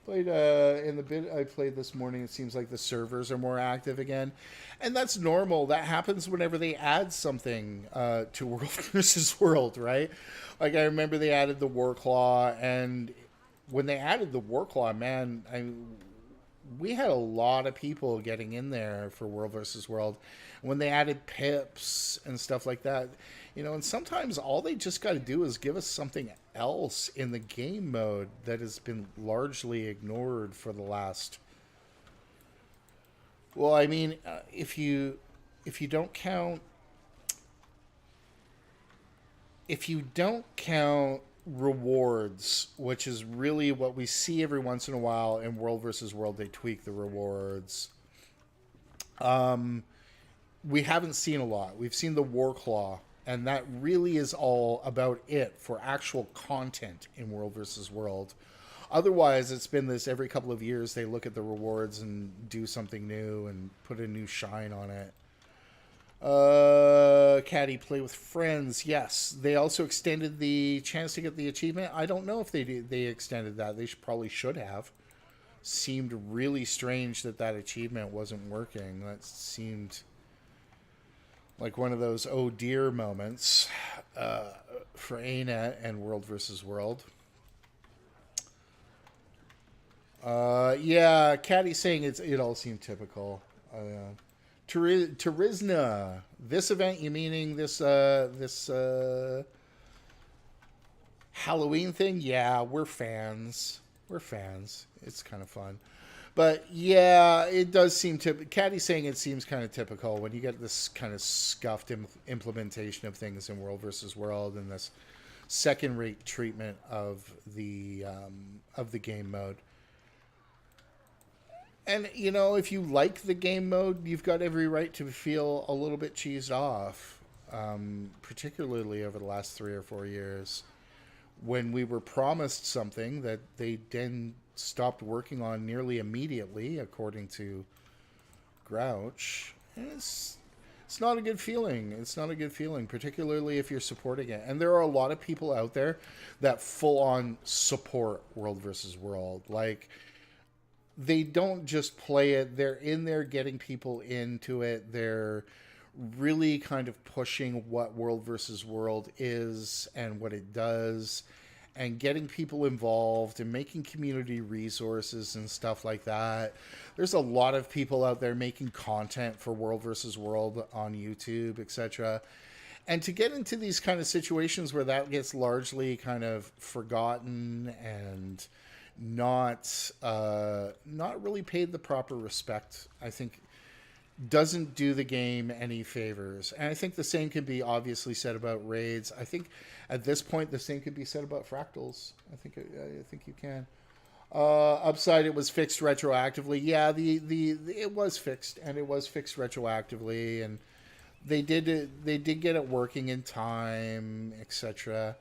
S1: Played in the bit I played this morning, it seems like the servers are more active again, and that's normal. That happens whenever they add something to World versus World, right? Like, I remember they added the Warclaw, and when they added the Warclaw, man, we had a lot of people getting in there for World versus World. When they added pips and stuff like that, you know, and sometimes all they just got to do is give us something else in the game mode that has been largely ignored for the last. Well, I mean, if you don't count rewards, which is really what we see every once in a while in World versus World, they tweak the rewards. We haven't seen a lot. We've seen the Warclaw, and that really is all about it for actual content in World versus World. Otherwise, it's been this every couple of years they look at the rewards and do something new and put a new shine on it. Caddy, play with friends. Yes, they also extended the chance to get the achievement. I don't know if they extended that. They probably should have. Seemed really strange that achievement wasn't working. That seemed like one of those oh dear moments for ANET and World versus World. Yeah, Caddy saying it all seemed typical. Turizna, this event, you meaning this Halloween thing? Yeah, we're fans. We're fans. It's kind of fun. But yeah, it does seem Caddy's saying it seems kind of typical when you get this kind of scuffed implementation of things in World versus World, and this second-rate treatment of the game mode. And, you know, if you like the game mode, you've got every right to feel a little bit cheesed off, particularly over the last 3 or 4 years, when we were promised something that they then stopped working on nearly immediately, according to Grouch. And it's not a good feeling. It's not a good feeling, particularly if you're supporting it. And there are a lot of people out there that full-on support World versus World. Like, they don't just play it. They're in there getting people into it. They're really kind of pushing what World versus World is and what it does, and getting people involved and making community resources and stuff like that. There's a lot of people out there making content for World versus World on YouTube, etc. And to get into these kind of situations where that gets largely kind of forgotten and not really paid the proper respect, I think doesn't do the game any favors. And I think the same can be obviously said about raids. I think at this point the same could be said about fractals. I think you can. Upside, it was fixed retroactively. Yeah, it was fixed, and it was fixed retroactively, and they did get it working in time, etc.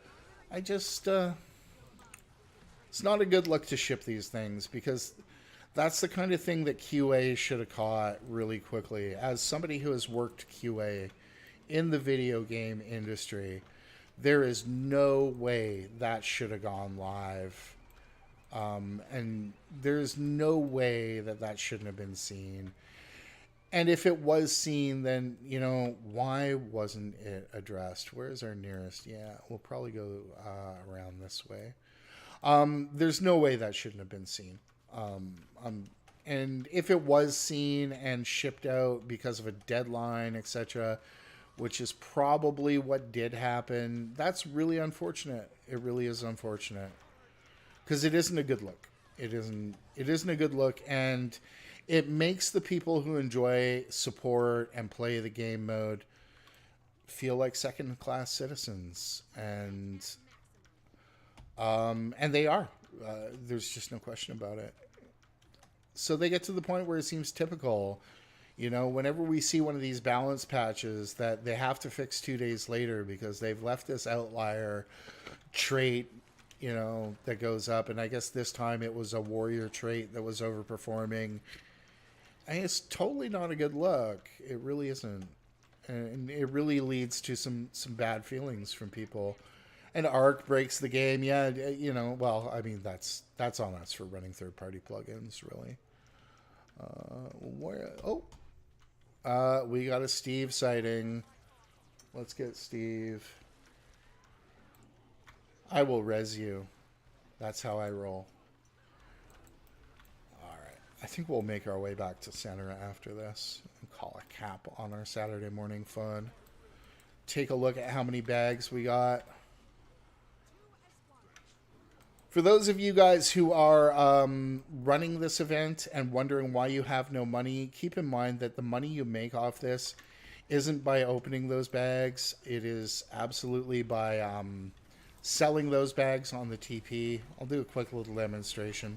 S1: I just it's not a good look to ship these things, because that's the kind of thing that QA should have caught really quickly. As somebody who has worked QA in the video game industry, there is no way that should have gone live. And there's no way that shouldn't have been seen. And if it was seen, then, you know, why wasn't it addressed? Where's our nearest? Yeah, we'll probably go around this way. There's no way that shouldn't have been seen. And if it was seen and shipped out because of a deadline, etc., which is probably what did happen, that's really unfortunate. It really is unfortunate, because it isn't a good look. It isn't a good look, and it makes the people who enjoy support and play the game mode feel like second-class citizens, and they are. There's just no question about it. So they get to the point where it seems typical. You know, whenever we see one of these balance patches that they have to fix 2 days later because they've left this outlier trait, you know, that goes up. And I guess this time it was a warrior trait that was overperforming. And it's totally not a good look. It really isn't. And it really leads to some bad feelings from people. And Arc breaks the game. Yeah, you know, well, I mean, that's on us for running third-party plugins, really. We got a Steve sighting. Let's get Steve. I will res you. That's how I roll. All right. I think we'll make our way back to center after this and call a cap on our Saturday morning fun. Take a look at how many bags we got. For those of you guys who are running this event and wondering why you have no money, keep in mind that the money you make off this isn't by opening those bags. It is absolutely by selling those bags on the TP. I'll do a quick little demonstration.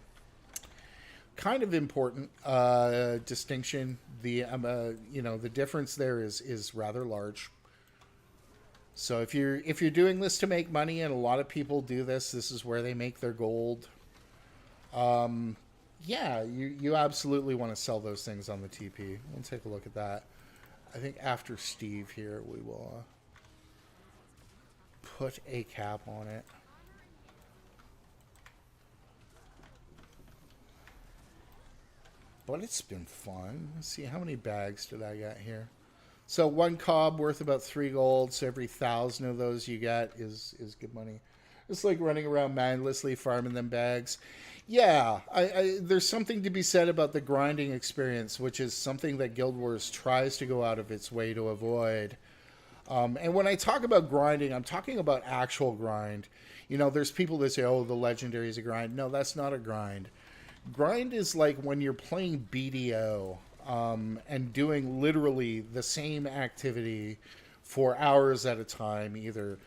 S1: Kind of important distinction. The difference there is rather large. So if you're doing this to make money, and a lot of people do this is where they make their gold. Yeah, you absolutely want to sell those things on the TP. We'll take a look at that. I think after Steve here, we will put a cap on it. But it's been fun. Let's see, how many bags did I get here? So 1 cob worth about 3 gold. So every 1,000 of those you get is good money. It's like running around mindlessly farming them bags. Yeah, there's something to be said about the grinding experience, which is something that Guild Wars tries to go out of its way to avoid. And when I talk about grinding, I'm talking about actual grind. You know, there's people that say, oh, the legendary is a grind. No, that's not a grind. Grind is like when you're playing BDO. And doing literally the same activity for hours at a time, either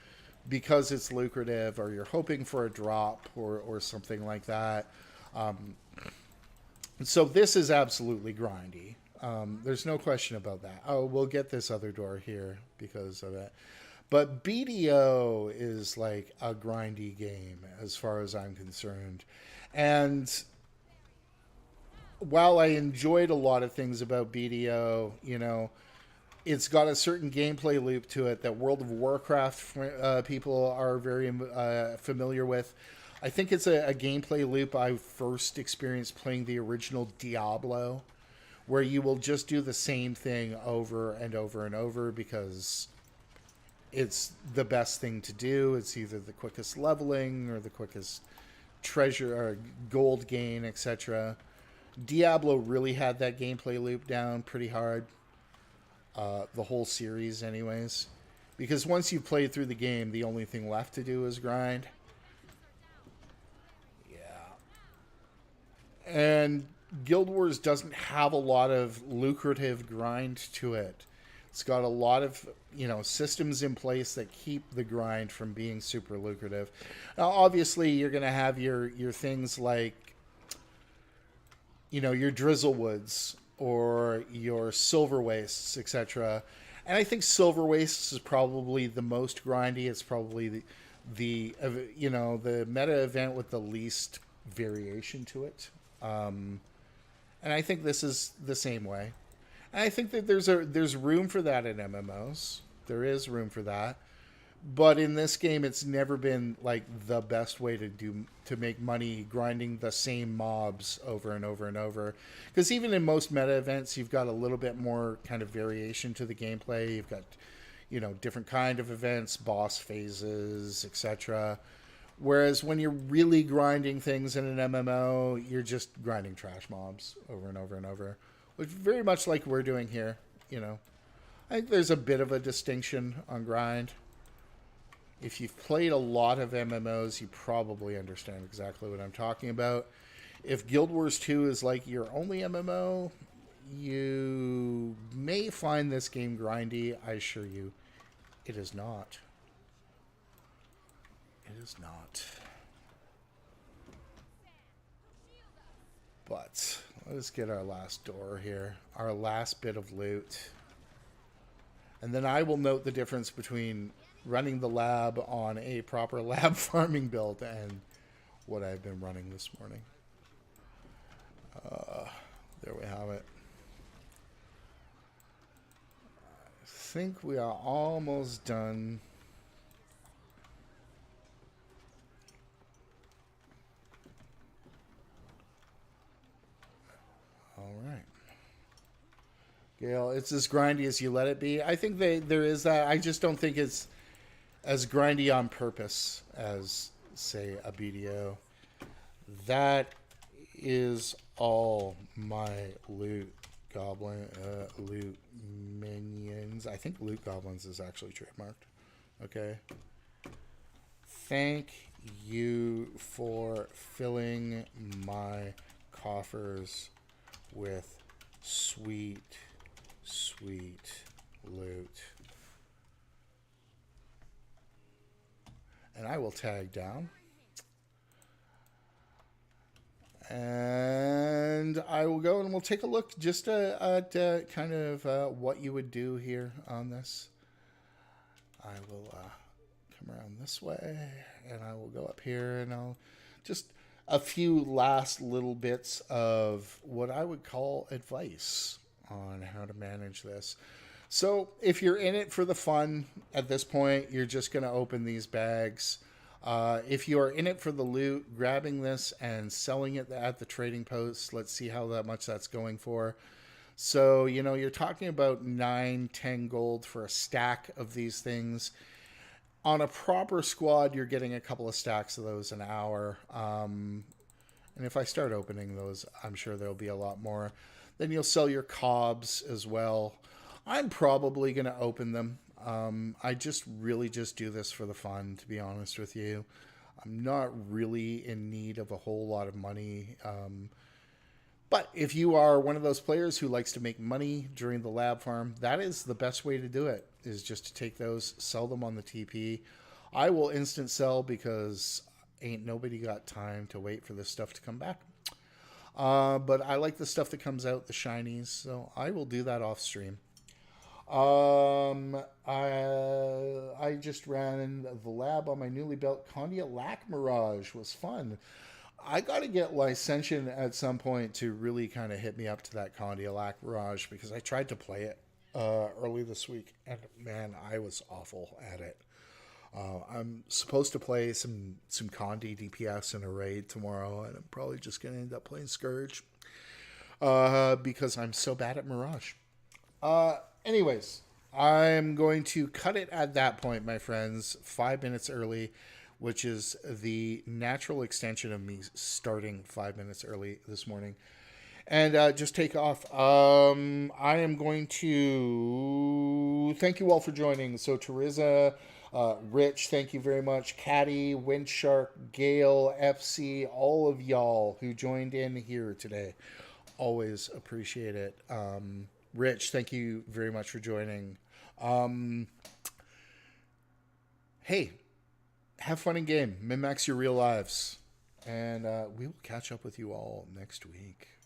S1: because it's lucrative or you're hoping for a drop or something like that. So this is absolutely grindy. There's no question about that. Oh, we'll get this other door here because of it. But BDO is like a grindy game as far as I'm concerned. And while I enjoyed a lot of things about BDO, you know, it's got a certain gameplay loop to it that World of Warcraft people are very familiar with. I think it's a gameplay loop I first experienced playing the original Diablo, where you will just do the same thing over and over and over because it's the best thing to do. It's either the quickest leveling or the quickest treasure or gold gain, etc. Diablo really had that gameplay loop down pretty hard. The whole series anyways. Because once you've played through the game, the only thing left to do is grind. Yeah. And Guild Wars doesn't have a lot of lucrative grind to it. It's got a lot of, you know, systems in place that keep the grind from being super lucrative. Now, obviously, you're going to have your things like, you know, your Drizzlewoods or your Silver Wastes, etc. And I think Silver Wastes is probably the most grindy. It's probably the you know, the meta event with the least variation to it. And I think this is the same way. And I think that there's room for that in MMOs. There is room for that. But in this game, it's never been like the best way to make money grinding the same mobs over and over and over. Because even in most meta events, you've got a little bit more kind of variation to the gameplay. You've got, you know, different kind of events, boss phases, etc. Whereas when you're really grinding things in an MMO, you're just grinding trash mobs over and over and over, which very much like we're doing here. You know, I think there's a bit of a distinction on grind. If you've played a lot of MMOs, you probably understand exactly what I'm talking about. If Guild Wars 2 is like your only MMO, you may find this game grindy. I assure you, it is not. It is not. But let's get our last door here. Our last bit of loot. And then I will note the difference between running the lab on a proper lab farming build and what I've been running this morning. There we have it. I think we are almost done. All right. Gail, it's as grindy as you let it be. I think there is that. I just don't think it's as grindy on purpose as, say, a BDO. That is all my loot loot minions. I think loot goblins is actually trademarked. Okay. Thank you for filling my coffers with sweet loot. And I will tag down. And I will go and we'll take a look just at kind of what you would do here on this. I will come around this way and I will go up here and I'll just a few last little bits of what I would call advice on how to manage this. So if you're in it for the fun at this point, you're just going to open these bags. If you are in it for the loot, grabbing this and selling it at the trading post, let's see how much that's going for. So, you know, you're talking about 9-10 gold for a stack of these things. On a proper squad, you're getting a couple of stacks of those an hour. And if I start opening those, I'm sure there'll be a lot more. Then you'll sell your cobs as well. I'm probably going to open them. I really just do this for the fun, to be honest with you. I'm not really in need of a whole lot of money. But if you are one of those players who likes to make money during the lab farm, that is the best way to do it, is just to take those, sell them on the TP. I will instant sell because ain't nobody got time to wait for this stuff to come back. But I like the stuff that comes out, the shinies, so I will do that off stream. I just ran the lab on my newly built Condia Lac Mirage. Was fun. I got to get Licentian at some point to really kind of hit me up to that Condia Lac Mirage because I tried to play it early this week and man, I was awful at it. I'm supposed to play some Condi DPS in a raid tomorrow, and I'm probably just going to end up playing Scourge because I'm so bad at Mirage. Anyways, I'm going to cut it at that point, my friends, 5 minutes early, which is the natural extension of me starting 5 minutes early this morning. And just take off. I am going to thank you all for joining. So, Teresa, Rich, thank you very much. Caddy, Windshark, Gail, FC, all of y'all who joined in here today. Always appreciate it. Rich, thank you very much for joining. Hey, have fun in game. Min-max your real lives. And we will catch up with you all next week.